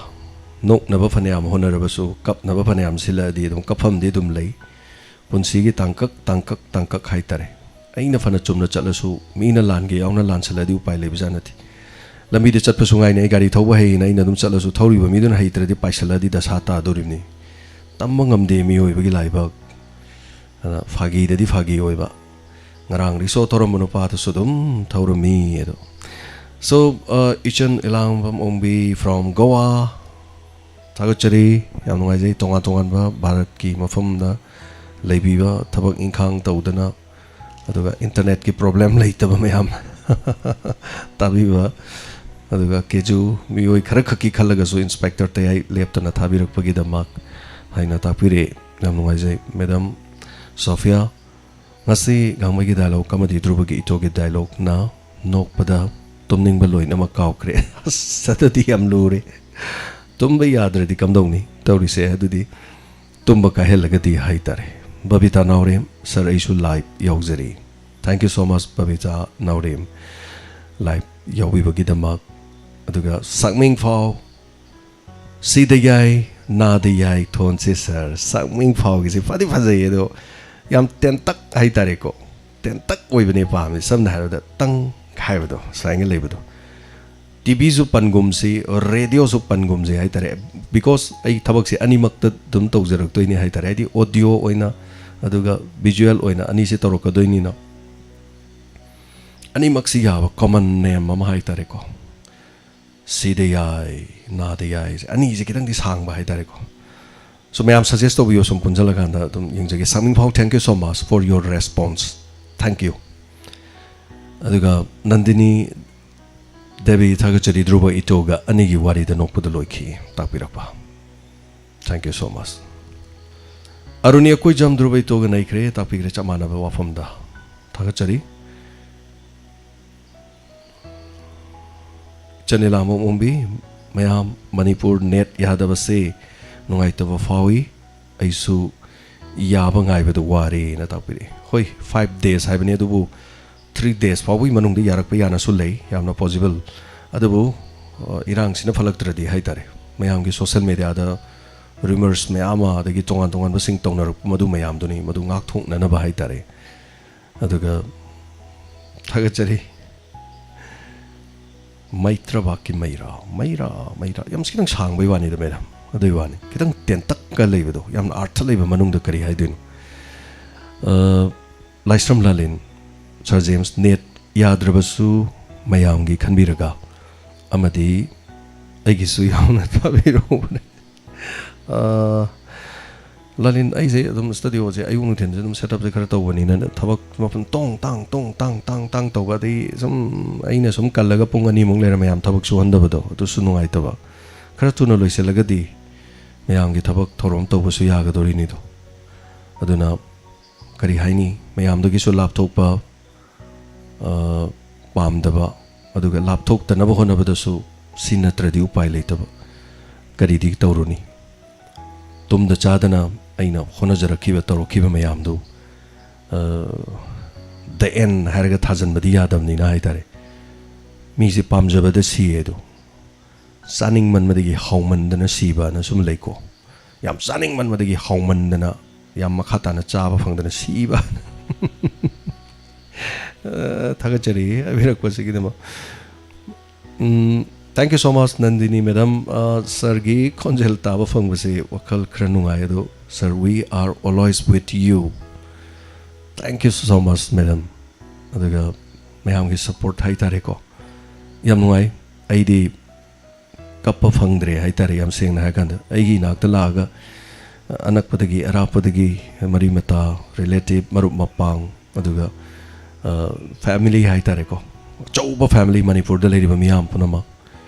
nok na ba phanyam honarabasu kap na ba phanyam sila di dum kapham de dum lei punsi gi tangkak haitare aina phana chumna chalasu mi na lan ge yauna lan sala di upai lebi janati lambi de chat pasungai nei gari thoba hei nei na dum chalasu thori ba mi dun hei tradi paisala di dasata dorimni tammangam de mi hoi bagi laiba phagi de di phagi hoi ba ngarang riso thoram no pa to sudum thorami edo so Ichan Ilangwam Ongbi from Goa thagachari yam ngai jai tongan ba Bharat ki mafam da leibi ba thabak ingkhang tawdana aduga internet ki problem leitaba mayam tabi ba aduga keju mioi khara khaki khalaga so inspector tayai leptana thabirak pagi damak haina tapire yam ngai jai Madam Sophia ngasi gangmagi dialogue kamadi drubagi itoge dialogue na nokpada tumning baloi na makaukre satati am lure tumba yadradi kamdongni tawri se adudi tumba ka helagadi haitare Babita Naurem sir isu live yauzari thank you so much Babita Naurem live yawi bagi damak aduga sakming phau sidayai nadayai thon se sir sakming phau gi se fadi phajai edo yam tentak haitare ko tentak oibane pam samna haro tang khaibedo sainge lebedo TV su pangum si radio su pangum si haitare because ai thabak si animak ta dum tawjarak toini haitare di audio oina aduga visual oina ani se torok doini na ani maksi ya common name mama haitare ko sidayai nadayai ani je kitang di sang ba haitare ko so may am suggest to you some punjala ganda dum yingjage saming phau thank you so much for your response thank you aduga Nandini Devi thagachari druba itoga anigi wari da nokpada loiki tapirakpa thank you so much Arunia koi jam druba itoga naikre tapikre chamana ba wafamda thagachari Chanilamo Mumbi mayam Manipur net yadabase ꯅꯨꯡꯉꯥꯏꯇꯕ ꯐꯥꯎꯏ ꯑꯩꯁꯨ ꯌꯥꯕ ꯉꯥꯏꯕꯗ ꯋꯥꯔꯦ ꯅ ꯇꯥꯛꯄꯤꯔꯛꯏ ꯍꯣꯏ 5 days ꯍꯥꯏꯕꯅꯤ ꯑꯗꯨꯕꯨ 3 days ꯐꯥꯎꯕꯒꯤ ꯃꯅꯨꯡꯗ ꯌꯥꯔꯛꯄ ꯌꯥꯅꯁꯨ ꯂꯩ ꯌꯥꯝꯅ ꯄꯣꯖꯤꯕꯜ ꯑꯗꯨꯕꯨ ꯏꯔꯥꯡꯁꯤꯅ ꯐꯠꯂꯛꯇ꯭ꯔꯗꯤ ꯍꯥꯏꯇꯥꯔꯦ ꯃꯌꯥꯝꯒꯤ ꯁꯣꯁꯤꯌꯦꯜ ꯃꯦꯗꯤꯌꯥꯗ ꯔꯤꯃꯔꯁ ꯃꯌꯥꯝ ꯑꯃ ꯑꯗꯒꯤ ꯇꯣꯉꯥꯟ ꯇꯣꯉꯥꯟꯕꯁꯤꯡ ꯇꯧꯅꯔꯛꯄ ꯃꯗꯨ ꯃꯌꯥꯝꯗꯨꯅꯤ ꯃꯗꯨ ꯉꯥꯛꯊꯣꯛꯅꯅꯕ ꯍꯥꯏꯇꯥꯔꯦ ꯑꯗꯨꯒ ꯊꯥꯒꯠꯆꯔꯤ ꯃꯩꯇ꯭ꯔꯕꯥꯛꯀꯤ ꯃꯩꯔꯥ ꯌꯥꯝ ꯈꯤꯇꯪ ꯁꯥꯡꯕꯩ ꯋꯥꯅꯤꯗ ꯃꯦꯗꯥꯝ ꯑꯗꯨꯏ ꯋꯥꯅꯤ ꯈꯤꯇꯪ ꯇꯦꯟꯇꯛꯀ ꯂꯩꯕꯗꯣ ꯌꯥꯝꯅ ꯑꯥꯔꯊ ꯂꯩꯕ ꯃꯅꯨꯡꯗ ꯀꯔꯤ ꯍꯥꯏꯗꯣꯏꯅꯣ ꯂꯥꯏꯁ꯭ꯔꯝ ꯂꯥꯂꯦꯟ ꯁꯔ ꯖꯦꯝꯁ ꯅꯦꯠ ꯌꯥꯗ꯭ꯔꯕꯁꯨ ꯃꯌꯥꯝꯒꯤ ꯈꯟꯕꯤꯔꯒ ꯑꯃꯗꯤ ꯑꯩꯒꯤꯁꯨ ꯌꯥꯝꯅ ꯇꯥꯕꯤꯔꯛꯎꯕꯅꯦ ꯂꯥꯂꯤꯟ ꯑꯩꯁꯦ ꯑꯗꯨꯝ ꯁ꯭ꯇꯨꯗꯤꯑꯣꯁꯦ ꯑꯌꯨꯛ ꯅꯨꯡꯊꯤꯟꯁꯦ ꯑꯗꯨꯝ ꯁꯦꯠꯑꯞꯁꯦ ꯈꯔ ꯇꯧꯕꯅꯤꯅ ꯊꯕꯛ ꯃꯐꯝ ꯇꯣꯡ ꯇꯥꯡ ꯇꯧꯕ ꯑꯗꯩ ꯁꯨꯝ ꯑꯩꯅ ꯁꯨꯝ ꯀꯜꯂꯒ ꯄꯨꯡ 2ꯃꯨꯛ ꯂꯩꯔ ꯃꯌꯥꯝ ꯊꯕꯛ ꯁꯨꯍꯟꯗꯕꯗꯣ ꯑꯗꯨꯁꯨ ꯅꯨꯡꯉꯥꯏꯇꯕ ꯈꯔ ꯊꯨꯅ ꯂꯣꯏꯁꯤꯜꯂꯒꯗꯤ ꯃꯌꯥꯝꯒꯤ ꯊꯕꯛ ꯊꯧꯔꯝ ꯇꯧꯕꯁꯨ ꯌꯥꯒꯗꯣꯔꯤꯅꯤꯗꯣ ꯑꯗꯨꯅ ꯀꯔꯤ ꯍꯥꯏꯅꯤ ꯃꯌꯥꯝꯗꯒꯤꯁꯨ ꯂꯥꯞꯊꯣꯛꯄ ꯄꯥꯝꯗꯕ ꯑꯗꯨꯒ ꯂꯥꯞꯊꯣꯛꯇꯅꯕ ꯍꯣꯠꯅꯕꯗꯁꯨ ꯁꯤ ꯅꯠꯇ꯭ꯔꯗꯤ ꯎꯄꯥꯏ ꯂꯩꯇꯕ ꯀꯔꯤꯗꯤ ꯇꯧꯔꯨꯅꯤ ꯇꯨꯝꯗ ꯆꯥꯗꯅ ꯑꯩꯅ ꯍꯣꯠꯅꯖꯔꯛꯈꯤꯕ ꯇꯧꯔꯛꯈꯤꯕ ꯃꯌꯥꯝꯗꯨ ꯗ ꯑꯦꯟ ꯍꯥꯏꯔꯒ ꯊꯥꯖꯟꯕꯗꯤ ꯌꯥꯗꯕꯅꯤꯅ ꯍꯥꯏꯇꯥꯔꯦ ꯃꯤꯁꯦ ꯄꯥꯝꯖꯕꯗ ꯁꯤꯌꯦ ꯑꯗꯣ ꯆꯥꯅꯤꯡꯃꯟꯕꯗꯒꯤ ꯍꯥꯎꯃꯟꯗꯅ ꯁꯤꯕꯅ ꯁꯨꯝ ꯂꯩꯀꯣ ꯌꯥꯝ ꯆꯥꯅꯤꯡꯃꯟꯕꯗꯒꯤ ꯍꯥꯎꯃꯟꯗꯅ ꯌꯥꯝ ꯃꯈꯥ ꯇꯥꯅ ꯆꯥꯕ ꯐꯪꯗꯅ ꯁꯤꯕ ꯊꯥꯒꯠꯆꯔꯤ ꯍꯥꯏꯕꯤꯔꯛꯄꯁꯤꯒꯤꯗꯃꯛ ꯊꯦꯡꯛ ꯌꯨ ꯁꯣ ꯃꯆ ꯅꯟꯗꯤꯅꯤ ꯃꯦꯗꯥꯝ ꯁꯔꯒꯤ ꯈꯣꯟꯖꯦꯜ ꯇꯥꯕ ꯐꯪꯕꯁꯦ ꯋꯥꯈꯜ ꯈꯔ ꯅꯨꯡꯉꯥꯏ ꯑꯗꯣ sir we are always with you thank you so much madam ꯑꯗꯨꯒ ꯃꯌꯥꯝꯒꯤ ꯁꯞꯄꯣꯔꯠ ꯍꯥꯏꯇꯥꯔꯦꯀꯣ ꯌꯥꯝ ꯅꯨꯡꯉꯥꯏ ꯑꯩꯗꯤ ꯀꯞꯄ ꯐꯪꯗ꯭ꯔꯦ ꯍꯥꯏꯇꯥꯔꯦ ꯌꯥꯝ ꯁꯦꯡꯅ ꯍꯥꯏꯔ ꯀꯥꯟꯗ ꯑꯩꯒꯤ ꯏꯅꯥꯛꯇ ꯂꯥꯛꯑꯒ ꯑꯅꯛꯄꯗꯒꯤ ꯑꯔꯥꯞꯄꯗꯒꯤ ꯃꯔꯤ ꯃꯇꯥ ꯔꯤꯂꯦꯇꯤቭ ꯃꯔꯨꯞ ꯃꯄꯥꯡ ꯑꯗꯨꯒ ꯐꯦꯃꯤꯂꯤ ꯍꯥꯏꯇꯥꯔꯦꯀꯣ ꯑꯆꯧꯕ ꯐꯦꯃꯤꯂꯤ ꯃꯅꯤꯄꯨꯔꯗ ꯂꯩꯔꯤꯕ ꯃꯤꯌꯥꯝ ꯄꯨꯝꯅꯃꯛ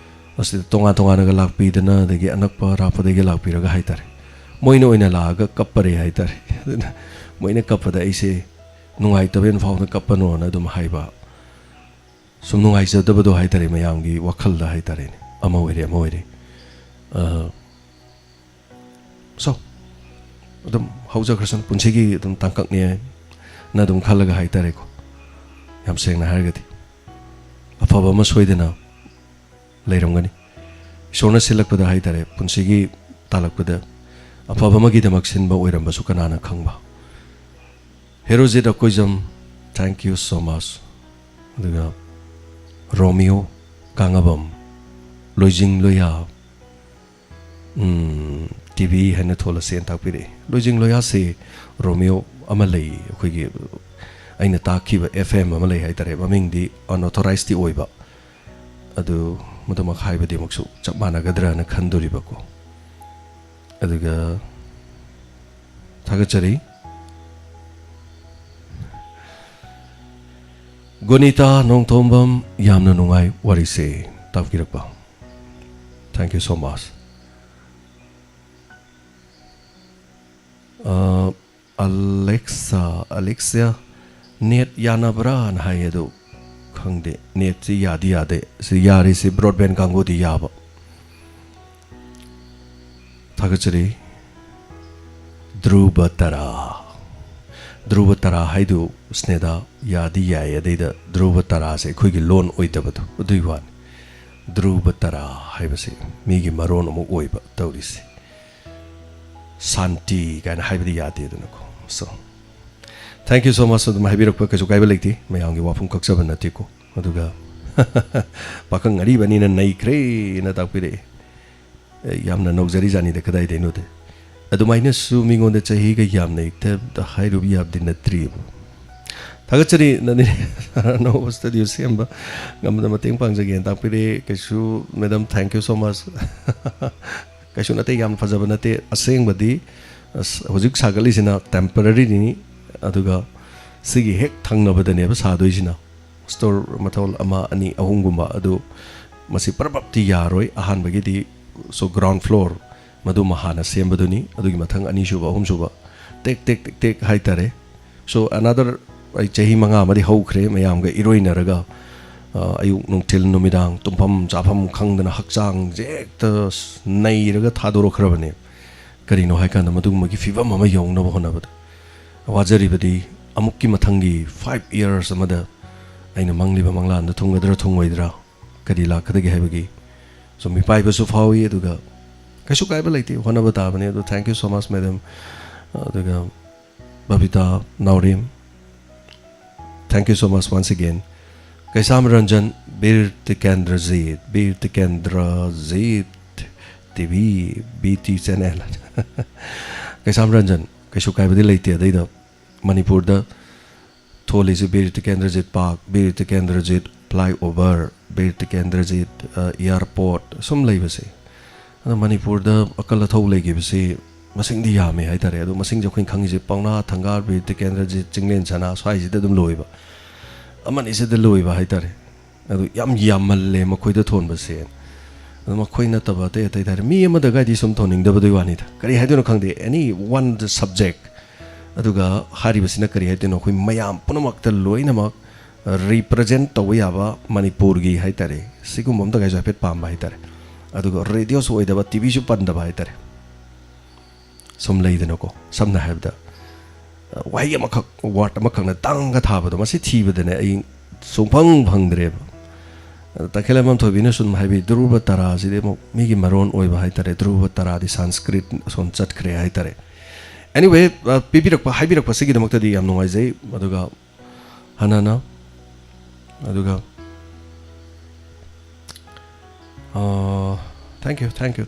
ꯑꯁꯤꯗ ꯇꯣꯉꯥꯟꯅꯒ ꯂꯥꯛꯄꯤꯗꯅ ꯑꯗꯒꯤ ꯑꯅꯛꯄ ꯑꯔꯥꯞꯄꯗꯒꯤ ꯂꯥꯛꯄꯤꯔꯒ ꯍꯥꯏꯇꯥꯔꯦ ꯃꯣꯏꯅ ꯑꯣꯏꯅ ꯂꯥꯛꯑꯒ ꯀꯞꯄꯔꯦ ꯍꯥꯏꯇꯥꯔꯦ ꯑꯗꯨꯅ ꯃꯣꯏꯅ ꯀꯞꯄꯗ ꯑꯩꯁꯦ ꯅꯨꯡꯉꯥꯏꯇꯕꯦꯟ ꯐꯥꯎꯅ ꯀꯞꯄꯅꯣꯅ ꯑꯗꯨꯝ ꯍꯥꯏꯕ ꯁꯨꯝ ꯅꯨꯡꯉꯥꯏꯖꯗꯕꯗꯣ ꯍꯥꯏꯇꯥꯔꯦ ꯃꯌꯥꯝꯒꯤ ꯋꯥꯈꯜꯗ ꯍꯥꯏꯇꯥꯔꯦꯅꯦ ꯑꯃ ꯑꯣꯏꯔꯦ ꯁꯣ ꯑꯗꯨꯝ ꯍꯧꯖꯈ꯭ꯔꯁꯅꯨ ꯄꯨꯟꯁꯤꯒꯤ ꯑꯗꯨꯝ ꯇꯥꯡꯀꯛꯅꯦ ꯅ ꯑꯗꯨꯝ ꯈꯜꯂꯒ ꯍꯥꯏꯇꯥꯔꯦꯀꯣ ꯌꯥꯝ ꯁꯦꯡꯅ ꯍꯥꯏꯔꯒꯗꯤ ꯑꯐꯕ ꯑꯃ ꯁꯣꯏꯗꯅ ꯂꯩꯔꯝꯒꯅꯤ ꯏꯁꯣꯔꯅ ꯁꯤꯜꯂꯛꯄꯗ ꯍꯥꯏꯇꯥꯔꯦ ꯄꯨꯟꯁꯤꯒꯤ ꯇꯥꯜꯂꯛꯄꯗ ꯑꯐꯕ ꯑꯃꯒꯤꯗꯃꯛ ꯁꯤꯟꯕ ꯑꯣꯏꯔꯝꯕꯁꯨ ꯀꯅꯥꯅ ꯈꯪꯕ Herojit Akoijam thank you so ꯃꯆ ꯑꯗꯨꯒ ꯔꯣꯃꯤꯌꯣ ꯀꯥꯡꯉꯕꯝ ꯂꯣꯏꯖꯤꯡ ꯂꯣꯌꯥ ꯇꯤꯚꯤ ꯍꯥꯏꯅ ꯊꯣꯜꯂꯁꯦꯅ ꯇꯥꯛꯄꯤꯔꯛꯏ ꯂꯣꯏꯖꯤꯡ ꯂꯣꯌꯥꯁꯦ ꯔꯣꯃꯤꯌꯣ ꯑꯃ ꯂꯩ ꯑꯩꯈꯣꯏꯒꯤ ꯑꯩꯅ ꯇꯥꯛꯈꯤꯕ FM ꯑꯃ ꯂꯩ ꯍꯥꯏꯇꯥꯔꯦ ꯃꯃꯤꯡꯗꯤ ꯑꯟꯑꯣꯊꯣꯔꯥꯏꯁꯇꯤ ꯑꯣꯏꯕ ꯑꯗꯨ ꯃꯗꯨꯃꯛ ꯍꯥꯏꯕꯗꯤ ꯑꯃꯨꯛꯁꯨ ꯆꯞ ꯃꯥꯟꯅꯒꯗ꯭ꯔꯥꯅ ꯈꯟꯗꯣꯔꯤꯕꯀꯣ ꯑꯗꯨꯒ ꯊꯥꯒꯠꯆꯔꯤ ꯒꯨꯅꯤꯇꯥ ꯅꯣꯡꯊꯣꯝꯕꯝ ꯌꯥꯝꯅ ꯅꯨꯡꯉꯥꯏ ꯋꯥꯔꯤꯁꯦ ꯇꯥꯛꯄꯤꯔꯛꯄ ꯊꯦꯡꯛ ꯌꯨ ꯁꯣ ꯃꯆ ꯑꯂꯦꯛꯁꯤꯌꯥ ꯅꯦꯠ ꯌꯥꯅꯕ꯭ꯔꯥꯅ ꯍꯥꯏ ꯑꯗꯣ ꯈꯪꯗꯦ ꯅꯦꯠꯁꯤ ꯌꯥꯗꯤ ꯌꯥꯗꯦ ꯁꯤ ꯌꯥꯔꯤꯁꯤ ꯕ꯭ꯔꯣꯗꯕꯦꯟ ꯀꯥꯡꯕꯨꯗꯤ ꯌꯥꯕ ꯊꯥꯒꯠꯆꯔꯤ ꯙ꯭ꯔꯨꯕ ꯇꯔꯥ ꯍꯥꯏꯗꯨ ꯁ꯭ꯅꯦꯗꯥ ꯌꯥꯗꯤ ꯌꯥꯏ ꯑꯗꯩꯗ ꯙ꯭ꯔꯨꯕ ꯇꯔꯥꯁꯦ ꯑꯩꯈꯣꯏꯒꯤ ꯂꯣꯟ ꯑꯣꯏꯗꯕꯗꯣ ꯑꯗꯨꯏ ꯋꯥꯅꯤ ꯙ꯭ꯔꯨꯕ ꯇꯔꯥ ꯍꯥꯏꯕꯁꯤ ꯃꯤꯒꯤ ꯃꯔꯣꯟ ꯑꯃꯨꯛ ꯑꯣꯏꯕ ꯇꯧꯔꯤꯁꯤ ꯁꯥꯟꯇꯤ ꯀꯥꯏꯅ ꯍꯥꯏꯕꯗꯤ ꯌꯥꯗꯦ ꯑꯗꯨꯅꯀꯣ ꯁꯣ ꯊꯦꯡꯛ ꯌꯨ ꯁꯣ ꯃꯆ ꯑꯗꯨꯝ ꯍꯥꯏꯕꯤꯔꯛꯄ ꯀꯩꯁꯨ ꯀꯥꯏꯕ ꯂꯩꯇꯦ ꯃꯌꯥꯝꯒꯤ ꯋꯥꯐꯝ ꯀꯛꯆꯕ ꯅꯠꯇꯦꯀꯣ ꯑꯗꯨꯒ ꯄꯥꯈꯪ ꯑꯔꯤꯕꯅꯤꯅ ꯅꯩꯈ꯭ꯔꯦꯅ ꯇꯥꯛꯄꯤꯔꯛꯑꯦ ꯌꯥꯝꯅ ꯅꯧꯖꯔꯤꯖꯥꯅꯤꯗ ꯀꯗꯥꯏꯗꯩꯅꯣꯗ ꯑꯗꯨꯃꯥꯏꯅꯁꯨ ꯃꯤꯉꯣꯟꯗ ꯆꯍꯤꯒ ꯌꯥꯝꯅ ꯍꯦꯛꯇ ꯍꯥꯏꯔꯨꯕ ꯌꯥꯕꯗꯤ ꯅꯠꯇ꯭ꯔꯤꯕ ꯊꯥꯒꯠꯆꯔꯤ ꯅꯅꯤꯅꯦ ꯑꯅꯧꯕ ꯁ꯭ꯇꯨꯗꯤꯑꯣ ꯁꯦꯝꯕ ꯉꯝꯕꯗ ꯃꯇꯦꯡ ꯄꯥꯡꯖꯒꯦꯅ ꯇꯥꯛꯄꯤꯔꯛꯑꯦ ꯀꯩꯁꯨ ꯃꯦꯗꯥꯝ ꯊꯦꯡꯛ ꯌꯨ ꯁꯣ ꯃꯆ ꯀꯩꯁꯨ ꯅꯠꯇꯦ ꯌꯥꯝ ꯐꯖꯕ ꯅꯠꯇꯦ ꯑꯁꯦꯡꯕꯗꯤ ꯍꯧꯖꯤꯛ ꯁꯥꯒꯠꯂꯤꯁꯤꯅ ꯇꯦꯝꯄꯔꯔꯤꯅꯤ ꯑꯗꯨꯒ ꯁꯤꯒꯤ ꯍꯦꯛ ꯊꯪꯅꯕꯗꯅꯦꯕ ꯁꯥꯗꯣꯏꯁꯤꯅ ꯁ꯭ꯇꯣꯔ ꯃꯊꯣꯜ 1 2 3 ꯑꯗꯨ ꯃꯁꯤ ꯄꯔꯕꯞꯇꯤ ꯌꯥꯔꯣꯏ ꯑꯍꯥꯟꯕꯒꯤꯗꯤ ꯁꯣ ꯒ꯭ꯔꯥꯎꯟ ꯐ꯭ꯂꯣꯔ ꯃꯗꯨꯃ ꯍꯥꯟꯅ ꯁꯦꯝꯕꯗꯨꯅꯤ ꯑꯗꯨꯒꯤ ꯃꯊꯪ ꯑꯅꯤꯁꯨꯕ ꯑꯍꯨꯝꯁꯨꯕ ꯇꯦꯛ ꯍꯥꯏꯇꯥꯔꯦ ꯁꯣ ꯑꯅꯥꯗꯔ ꯑꯩ ꯆꯍꯤ 5 ꯑꯃꯗꯤ ꯍꯧꯈ꯭ꯔꯦ ꯃꯌꯥꯝꯒ इरोइनरगा अयुक नुंथिल नुमिदांग तुम्फम चाफम खंगदना हक्चांग जेक्ता नैरगा थादोरखरबने ꯀꯔꯤꯅꯣ ꯍꯥꯏꯀꯥꯟꯗ ꯃꯗꯨꯒꯨꯝꯕꯒꯤ ꯐꯤꯕꯝ ꯑꯃ ꯌꯧꯅꯕ ꯍꯣꯠꯅꯕꯗ ꯋꯥꯖꯔꯤꯕꯗꯤ ꯑꯃꯨꯛꯀꯤ ꯃꯊꯪꯒꯤ 5 years ꯑꯃꯗ ꯑꯩꯅ ꯃꯪꯂꯤꯕ ꯃꯪꯂꯥꯟꯗ ꯊꯨꯡꯒꯗ꯭ꯔꯥ ꯊꯨꯡꯉꯣꯏꯗ꯭ꯔꯥ ꯀꯔꯤ ꯂꯥꯛꯀꯗꯒꯦ ꯍꯥꯏꯕꯒꯤ ꯁꯨꯝ ꯃꯤꯄꯥꯏꯕꯁꯨ ꯐꯥꯎꯏ ꯑꯗꯨꯒ ꯀꯩꯁꯨ ꯀꯥꯏꯕ ꯂꯩꯇꯦ ꯍꯣꯠꯅꯕ ꯇꯥꯕꯅꯤ ꯑꯗꯣ thank you so much madam ꯑꯗꯨꯒ ꯕꯕꯤꯇꯥ ꯅꯥꯎꯔꯦꯝ thank you so much once again Kaisam Ranjan Bir Tikendrajit TV BT channel Kaisam Ranjan कैसु कायबदी लेते अदैदा मणिपुर द थोलीसे Bir Tikendrajit park Bir Tikendrajit flyover Bir Tikendrajit airport सुम लेबसे मणिपुर द अकल अथौ लेगिबसे मसिंगदी यामे हाइतारे अदु मसिंग जखोइन खंगिजे पौना थंगार बीर टिकेंद्रजीत चिंगलेन सना स्वाइजिदा दुम लोइबा अमनि से द लोइबा हाइतारे अदु याम यामल्ले मखोइदा थोनबसे अदु मखोइना तबते अतै थारे मी अमदा गाइदि सुम थोनिंगदबदुइ वानिदा करि हाइदुनो खंगदे एनी वन सब्जेक्ट अदुगा हारिबसिना करि हाइदुनो खोइ मयाम पुनमक्त लोइनमक रिप्रेजेंट तव याबा मणिपुर गी हाइतारे सिगुम अमदा गाइजो हाइफेट पाम हाइतारे अदुगा रेडियो सो ओइदबा टीवी सु पन्दबा हाइतारे सुम लेदनको समना हाइबदा वाई अमखक वाट अमखकना तांगा थाबदो मसि थीबदने अई सुंफंग भंगद्रेब तखेलमम थोबिने सुन हाइबि ध्रुव तारा सिदे मो मिगी मरोन ओइबा हाइतारे ध्रुव तारा दि संस्कृत सोन चटखरे हाइतारे एनीवे पिपिरकपा हाइबिरकपा सिगिदमक्तदि याम नुंगाइजै अदुगा हनाना अदुगा थैंक यू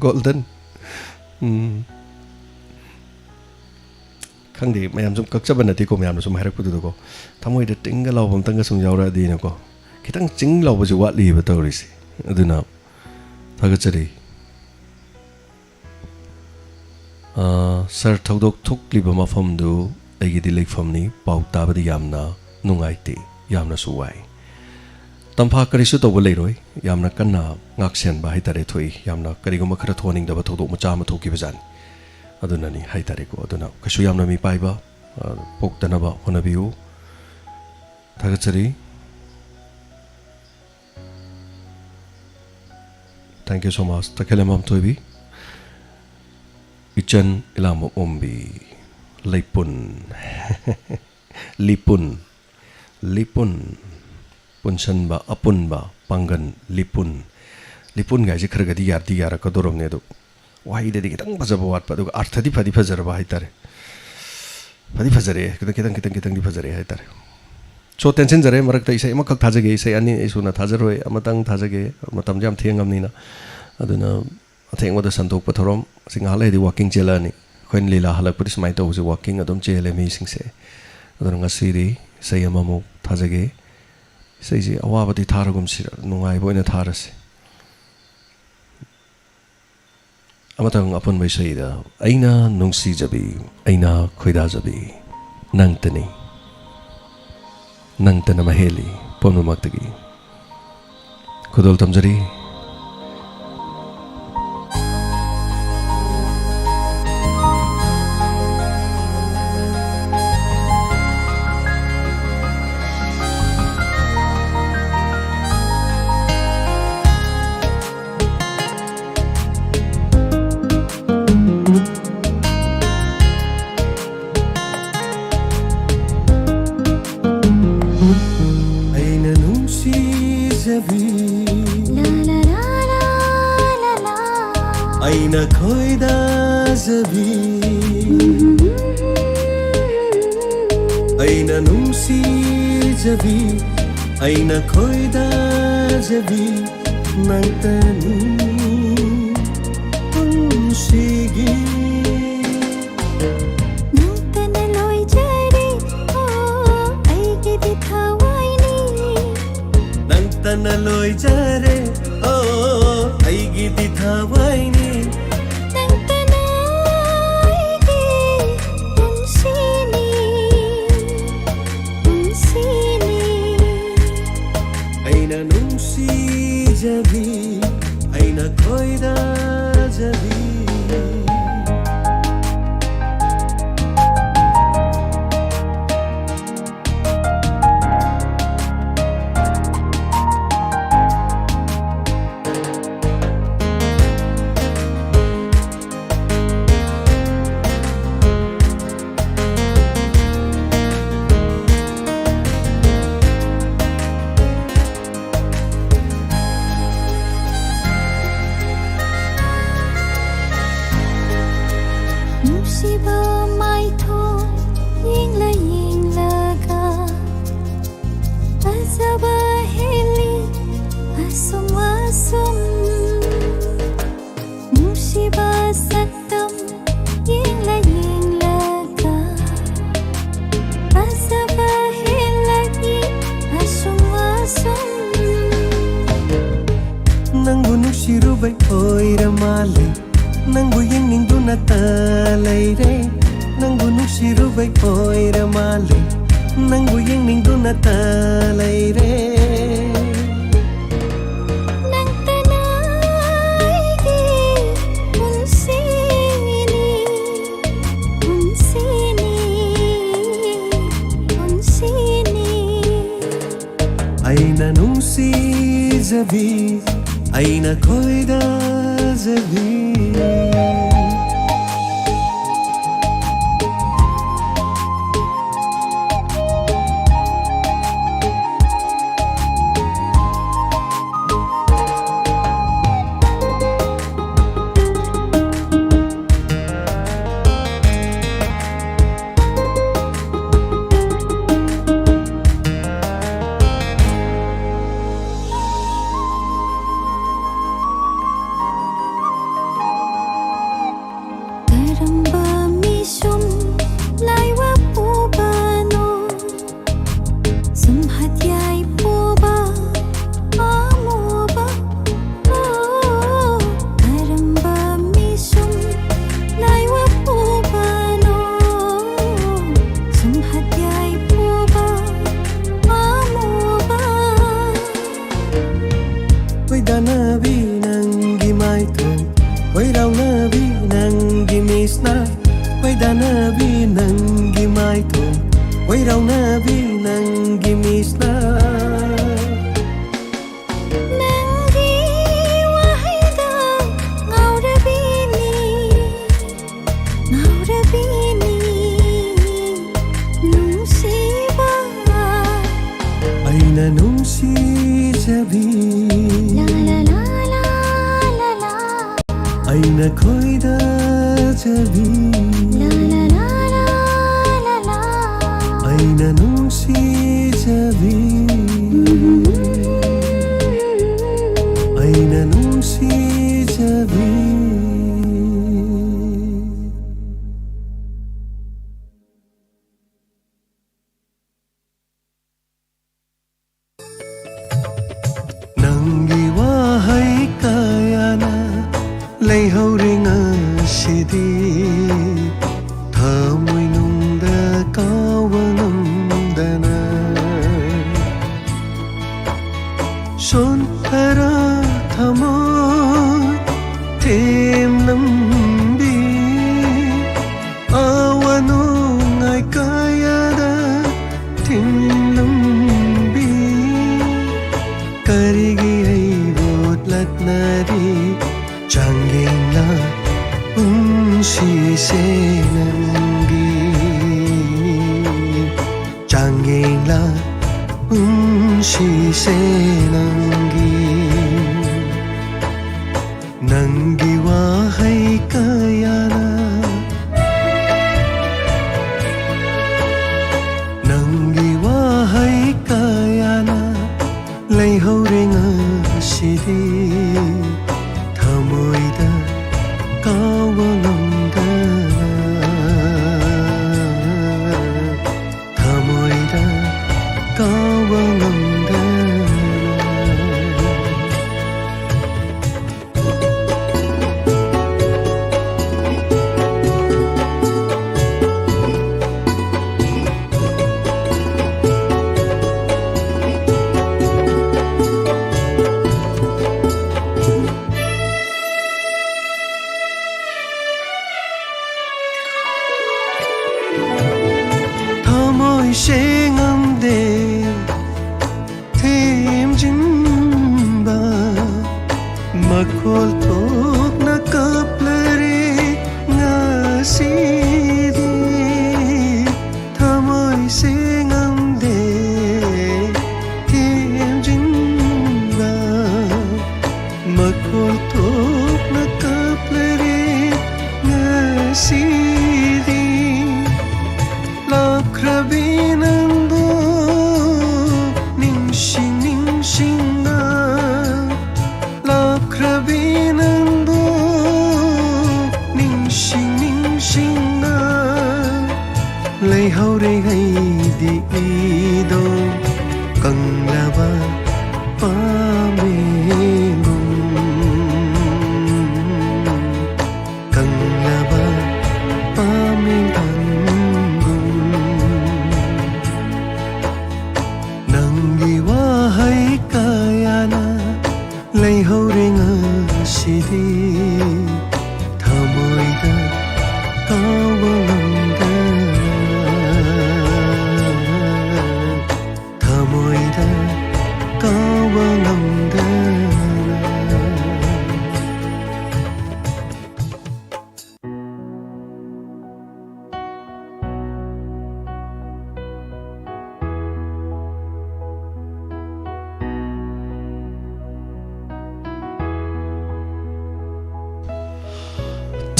golden खंदे मैम सुम कक्चबन नती को मैम सुम हारक पुदुदो को थमोइद टिंग लावबम तंग सुम यावरा दिनो को खितंग चिंग लावबजु वाटली बतौरिसि अदुना थगचरी सर थौदोक थुकलिब मफमदु अगिदि लेखफमनी पाउ ताबदि यामना नुंगाइते यामना सुवाई तंफा करिसु तौब लेरोय यामना कन्ना ngaksen ba haitare thoi yamna kariguma khara thoning da thodok macha ma thoki bazan adunani haitare ko aduna kasu yamna mi paiba poktana ba honabiu thagachari thank you so much takelamam thoibi ichan ilam ombi leipun lipun punsan ba apun ba pangan lipun gaji खरगदी यारदी यार कदोरम ने दो वाही दे कितंग फजब वाट पदु अर्थदी फदी फजरबा हाइतारे फदी फजरे कितंग दी फजरे हाइतारे so tension जरे मरक तै इसे मखक थाजगे इसे अनि इसुना थाजरोय अमतंग थाजगे मतम जाम थेंगमनिना अदुना अथेंगोदा संतोक पथरोम सिंगाले दि walking Chelani खोइन लीला हलक पुदिस माइ तो जे वॉकिंग अदम चेले मी सिंगसे अदुना ngasi sei amamu थाजगे सेजी अवाबदी थारगुम सिर नुंगाइ बोइना थारसे अमतंग अपन बैसैदा ऐना नुंसी जबी ऐना खोइदा जबी नंगतनी महेली पोममक्तगी खुदोल तमजरी Aina khoida zabi Aina nungsi zabi Aina khoida zabi Nangtani unsigi Nangtana loi jari Oh aigi di thawaini Nangtana loi jare Oh aigi di thawaini Aina khoida jabi nusiba mai tho ying la ga azaba heli asum asum nusiba satam ying la ga azaba heli asum asum nangu nusirubai oiramale nangu yeningduna talaire nangu nusirubai oiramale nangu yeningduna talaire aina nusizabi aina koida zabi Nabi nangi maito wairau nabi nangi misna waida nabi nangi maito wairau nabi nangi misna nangi wahida ngaurabini nusiba aina nusizabi aina koida zabi aina nusizabi aina nusizabi nangi wahai kayana leihauring asidi thamoinungda kawanamdana sontara thamoy temlambi awanungai kayada timlambi karigi ai botlatnari Jangela unsi senangi Jangela unsi senangi Nangi wahai kayana Nangi wahai kayana leihauring asidi thamoida kawanamdana thamoida kawanamdana Shingamde Timjimba Makol tok na kaplari ngasidi Tamoy singamde Timjimba Makol tok na kaplari ngasidi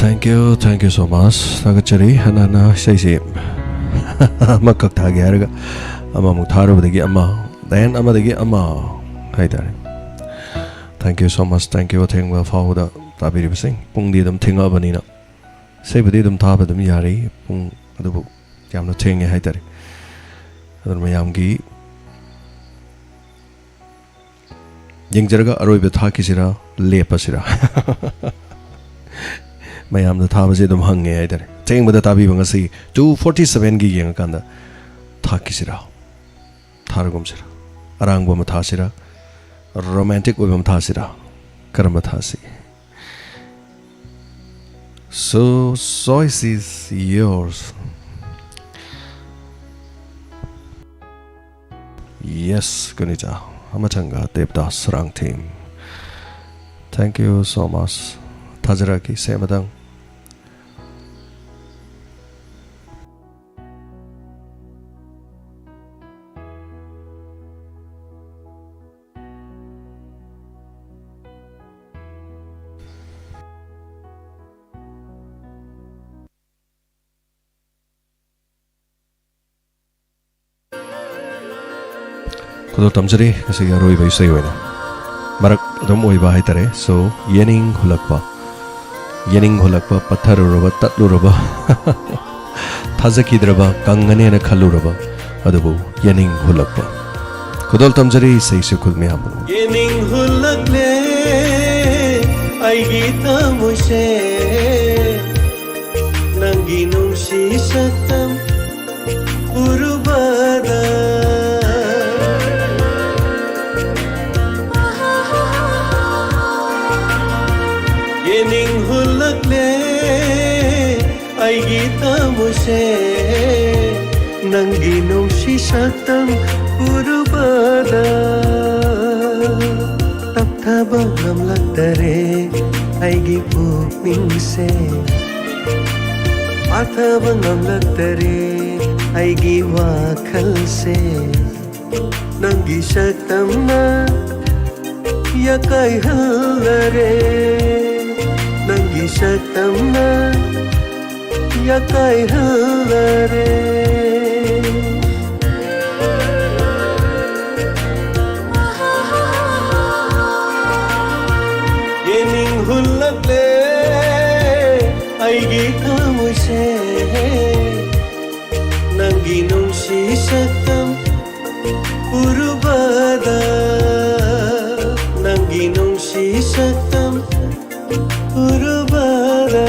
Thank you so much. Tagachari hanana say makak thage haraga ama mutharu degi ama then ama degi ama haidare. Thank you so much. Thank you for the tabiri bising pung di dum thinga banina. Say budi dum thaba dum yari pung adubu yamno thinge haidare. Adar mayam gi yengjarga aroibe thakisira lepasira. Mayam the Tabasi dum hung either. Saying with the Tabi Bangasi, 247 gi yang kanda. Takisira. Targumsira. Arangwa Matasira. Romantic Ubam Tasira. Karamatasi. So, choice is yours. Yes, Gunita. Amatanga Devdas Rang team. Thank you so much. Tajaraki Semadang. Kudo tamjari kasi garoi bai sai hoina. Marak dum oi ba haitare so yening hulakpa patharuraba tatluraba thazakidraba kangane na khaluraba adubu yening hulakpa kudol tamjari sei se khul me ham yening hulakle ai gita muse nangi nungsi satam urubada yening hulakle ai gita muse nangi nungsi satam urubada tapthaba ngamlaktare aigi pukningse athaba ngamlaktare aigi wakhalse nangi saktamna yakai hallare nangi saktamna yakai hallare yening hulakle aigi kamuse nangi nungsi satam urubada nangi nungsi satam urubada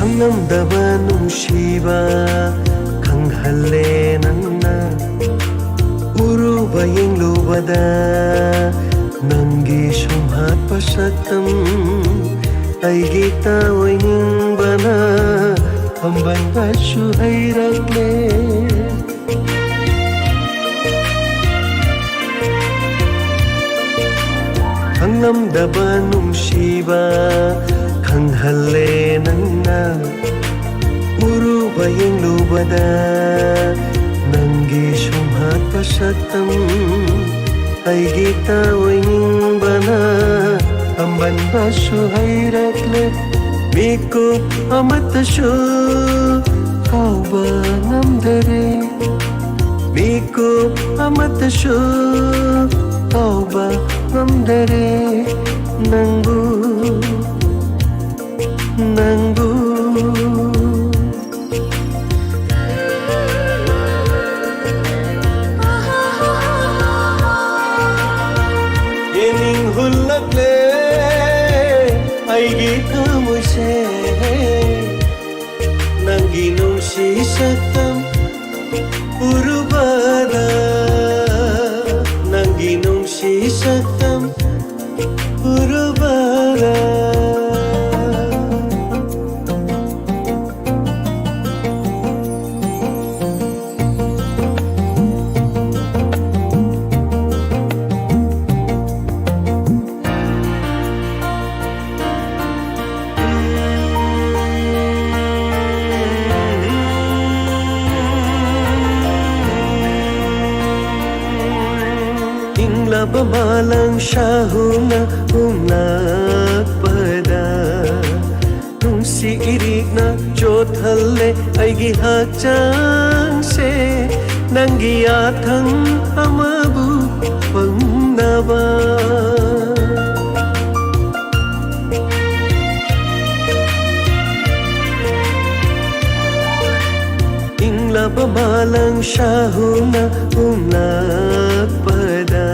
ꯈꯪꯉꯝꯗꯕ ꯅꯨꯡꯁꯤꯕ ꯈꯪꯍꯜꯂꯦ ꯅꯪꯅ ꯎꯔꯨꯕ ꯌꯦꯡꯂꯨꯕꯗ ꯅꯪꯒꯤ ꯁꯨꯝꯍꯠꯄ ꯁꯛꯇꯝ ꯑꯩꯒꯤ ꯇꯥꯑꯣꯏꯅꯤꯡꯕꯅ ꯄꯝꯕꯟꯕꯁꯨ ꯍꯩꯔꯛꯂꯦ ꯈꯪꯂꯝꯗꯕ ꯅꯨꯡꯁꯤꯕ ꯈꯪꯍꯜꯂꯦ ꯅꯪꯅ ꯎꯔꯨꯕ ꯌꯦꯡꯂꯨꯕꯗ ꯅꯪꯒꯤ ꯁꯨꯝꯍꯠꯄ ꯁꯛꯇꯝ ꯑꯩꯒꯤ ꯇꯥꯑꯣꯏꯅꯤꯡꯕꯅ ꯄꯝꯕꯟꯕꯁꯨ ꯍꯩꯔꯛꯂꯦ ꯃꯤꯀꯨꯞ ꯑꯃꯠꯇꯁꯨ ꯀꯥꯎꯕ ꯉꯝꯗꯔꯦ ꯃꯤꯀꯨꯞ ꯑꯃꯠꯇꯁꯨ ꯀꯥꯎꯕ ꯉꯝꯗꯔꯦ ꯅꯪꯕꯨ nangu yening hulakle aigi kamuse nangi nungsi satam urubada nangi nungsi satam urubada malang shahuna umlakpada nungsi irikna jothalle aigi hachang se nangi athang amabu pangnaba inglaba malang shahuna umlakpada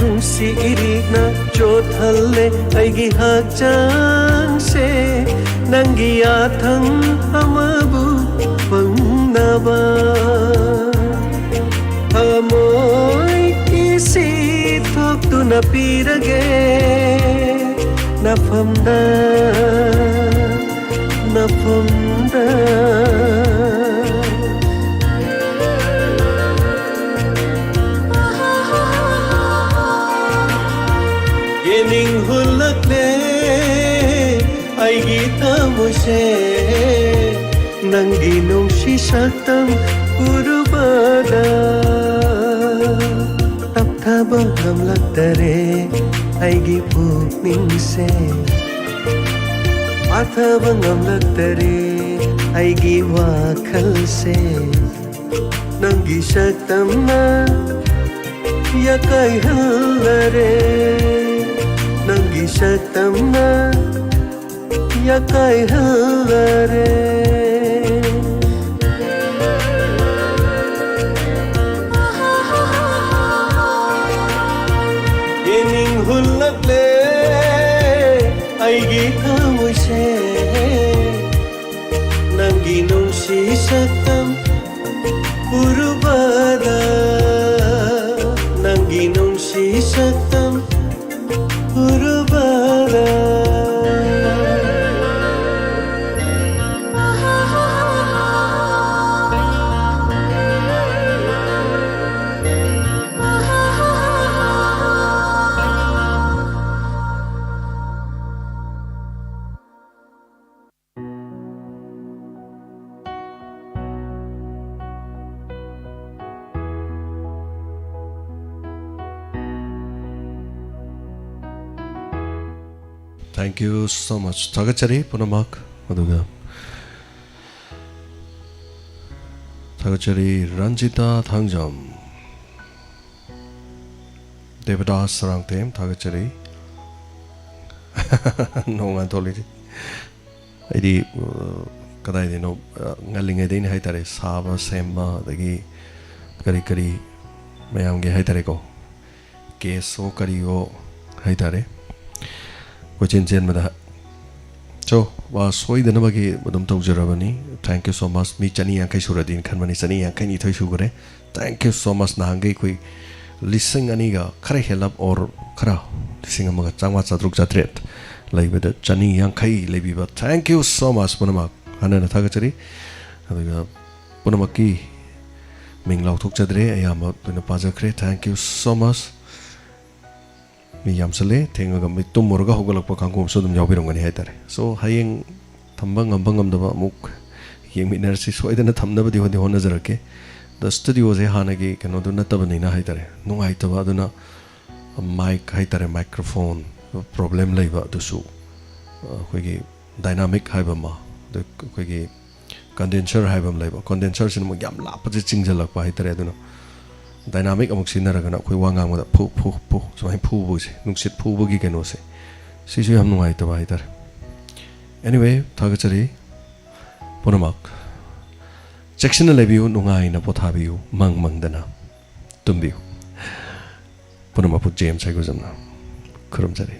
nungsi irikna jothalle aigi hachang se nangi athang amabu pangnaba amoy isi thokduna pirage nafamda yening hulakle aigi tamose nangi nungsi saktam urubada tapthaba ngamlaktare aigi pukningse athaba ngamlaktare aigi wakhalse nangi saktamna yakai hallare nangi saktamna yakai hallare yening hulakle aigi tamuse nangi nungsi saktam urubada nangi nungsi saktam urubada Thank you so much. 다같이 보너막 모두가 다같이 란지타 당점 데브다스랑 템 다같이 농안 돌리지 이디 그다이디노 ngalingedin 하이타레 사바 셈마 데기 그리그리 매양게 하이타레고 계속 그리고 하이타레 Kuchin mada so wa soida nabagi mudum tawjarabani thank you so much mi chani yang kai suradin khanmani chani yang kai ni thoi sugure thank you so much nahangai koi lising ani ga khare helap or khara lising amaga changwa chatruk chatret laibeda chani yang kai lebiba thank you so much punama hanana thagachari aduga punamaki minglau thuk chadre ayama tuna pajakre thank you so much mi yamsale thenga mi tumurga hogalakpa kangkum sodum yawbirongani haitare so hayeng thambang ambang daba muk yeminar si soidana thamnaba di hona jarake the studio je hanagi kano du natabani na haitare nungai taba aduna mic haitare microphone problem leiba dusu koigi dynamic haiba ma the koigi condenser haiba leiba condenser sin mo yam lapa je chingjalakpa haitare aduna dynamic amuk sinaragana khoi wangang da phu so phu bu se nungsit phu bu gi keno se si ju ham nungai ta bai tar anyway thagachari ponamak section lebiu nungai na pothabiu mang dana tumbiu ponama pu james sai go jamna khurum chari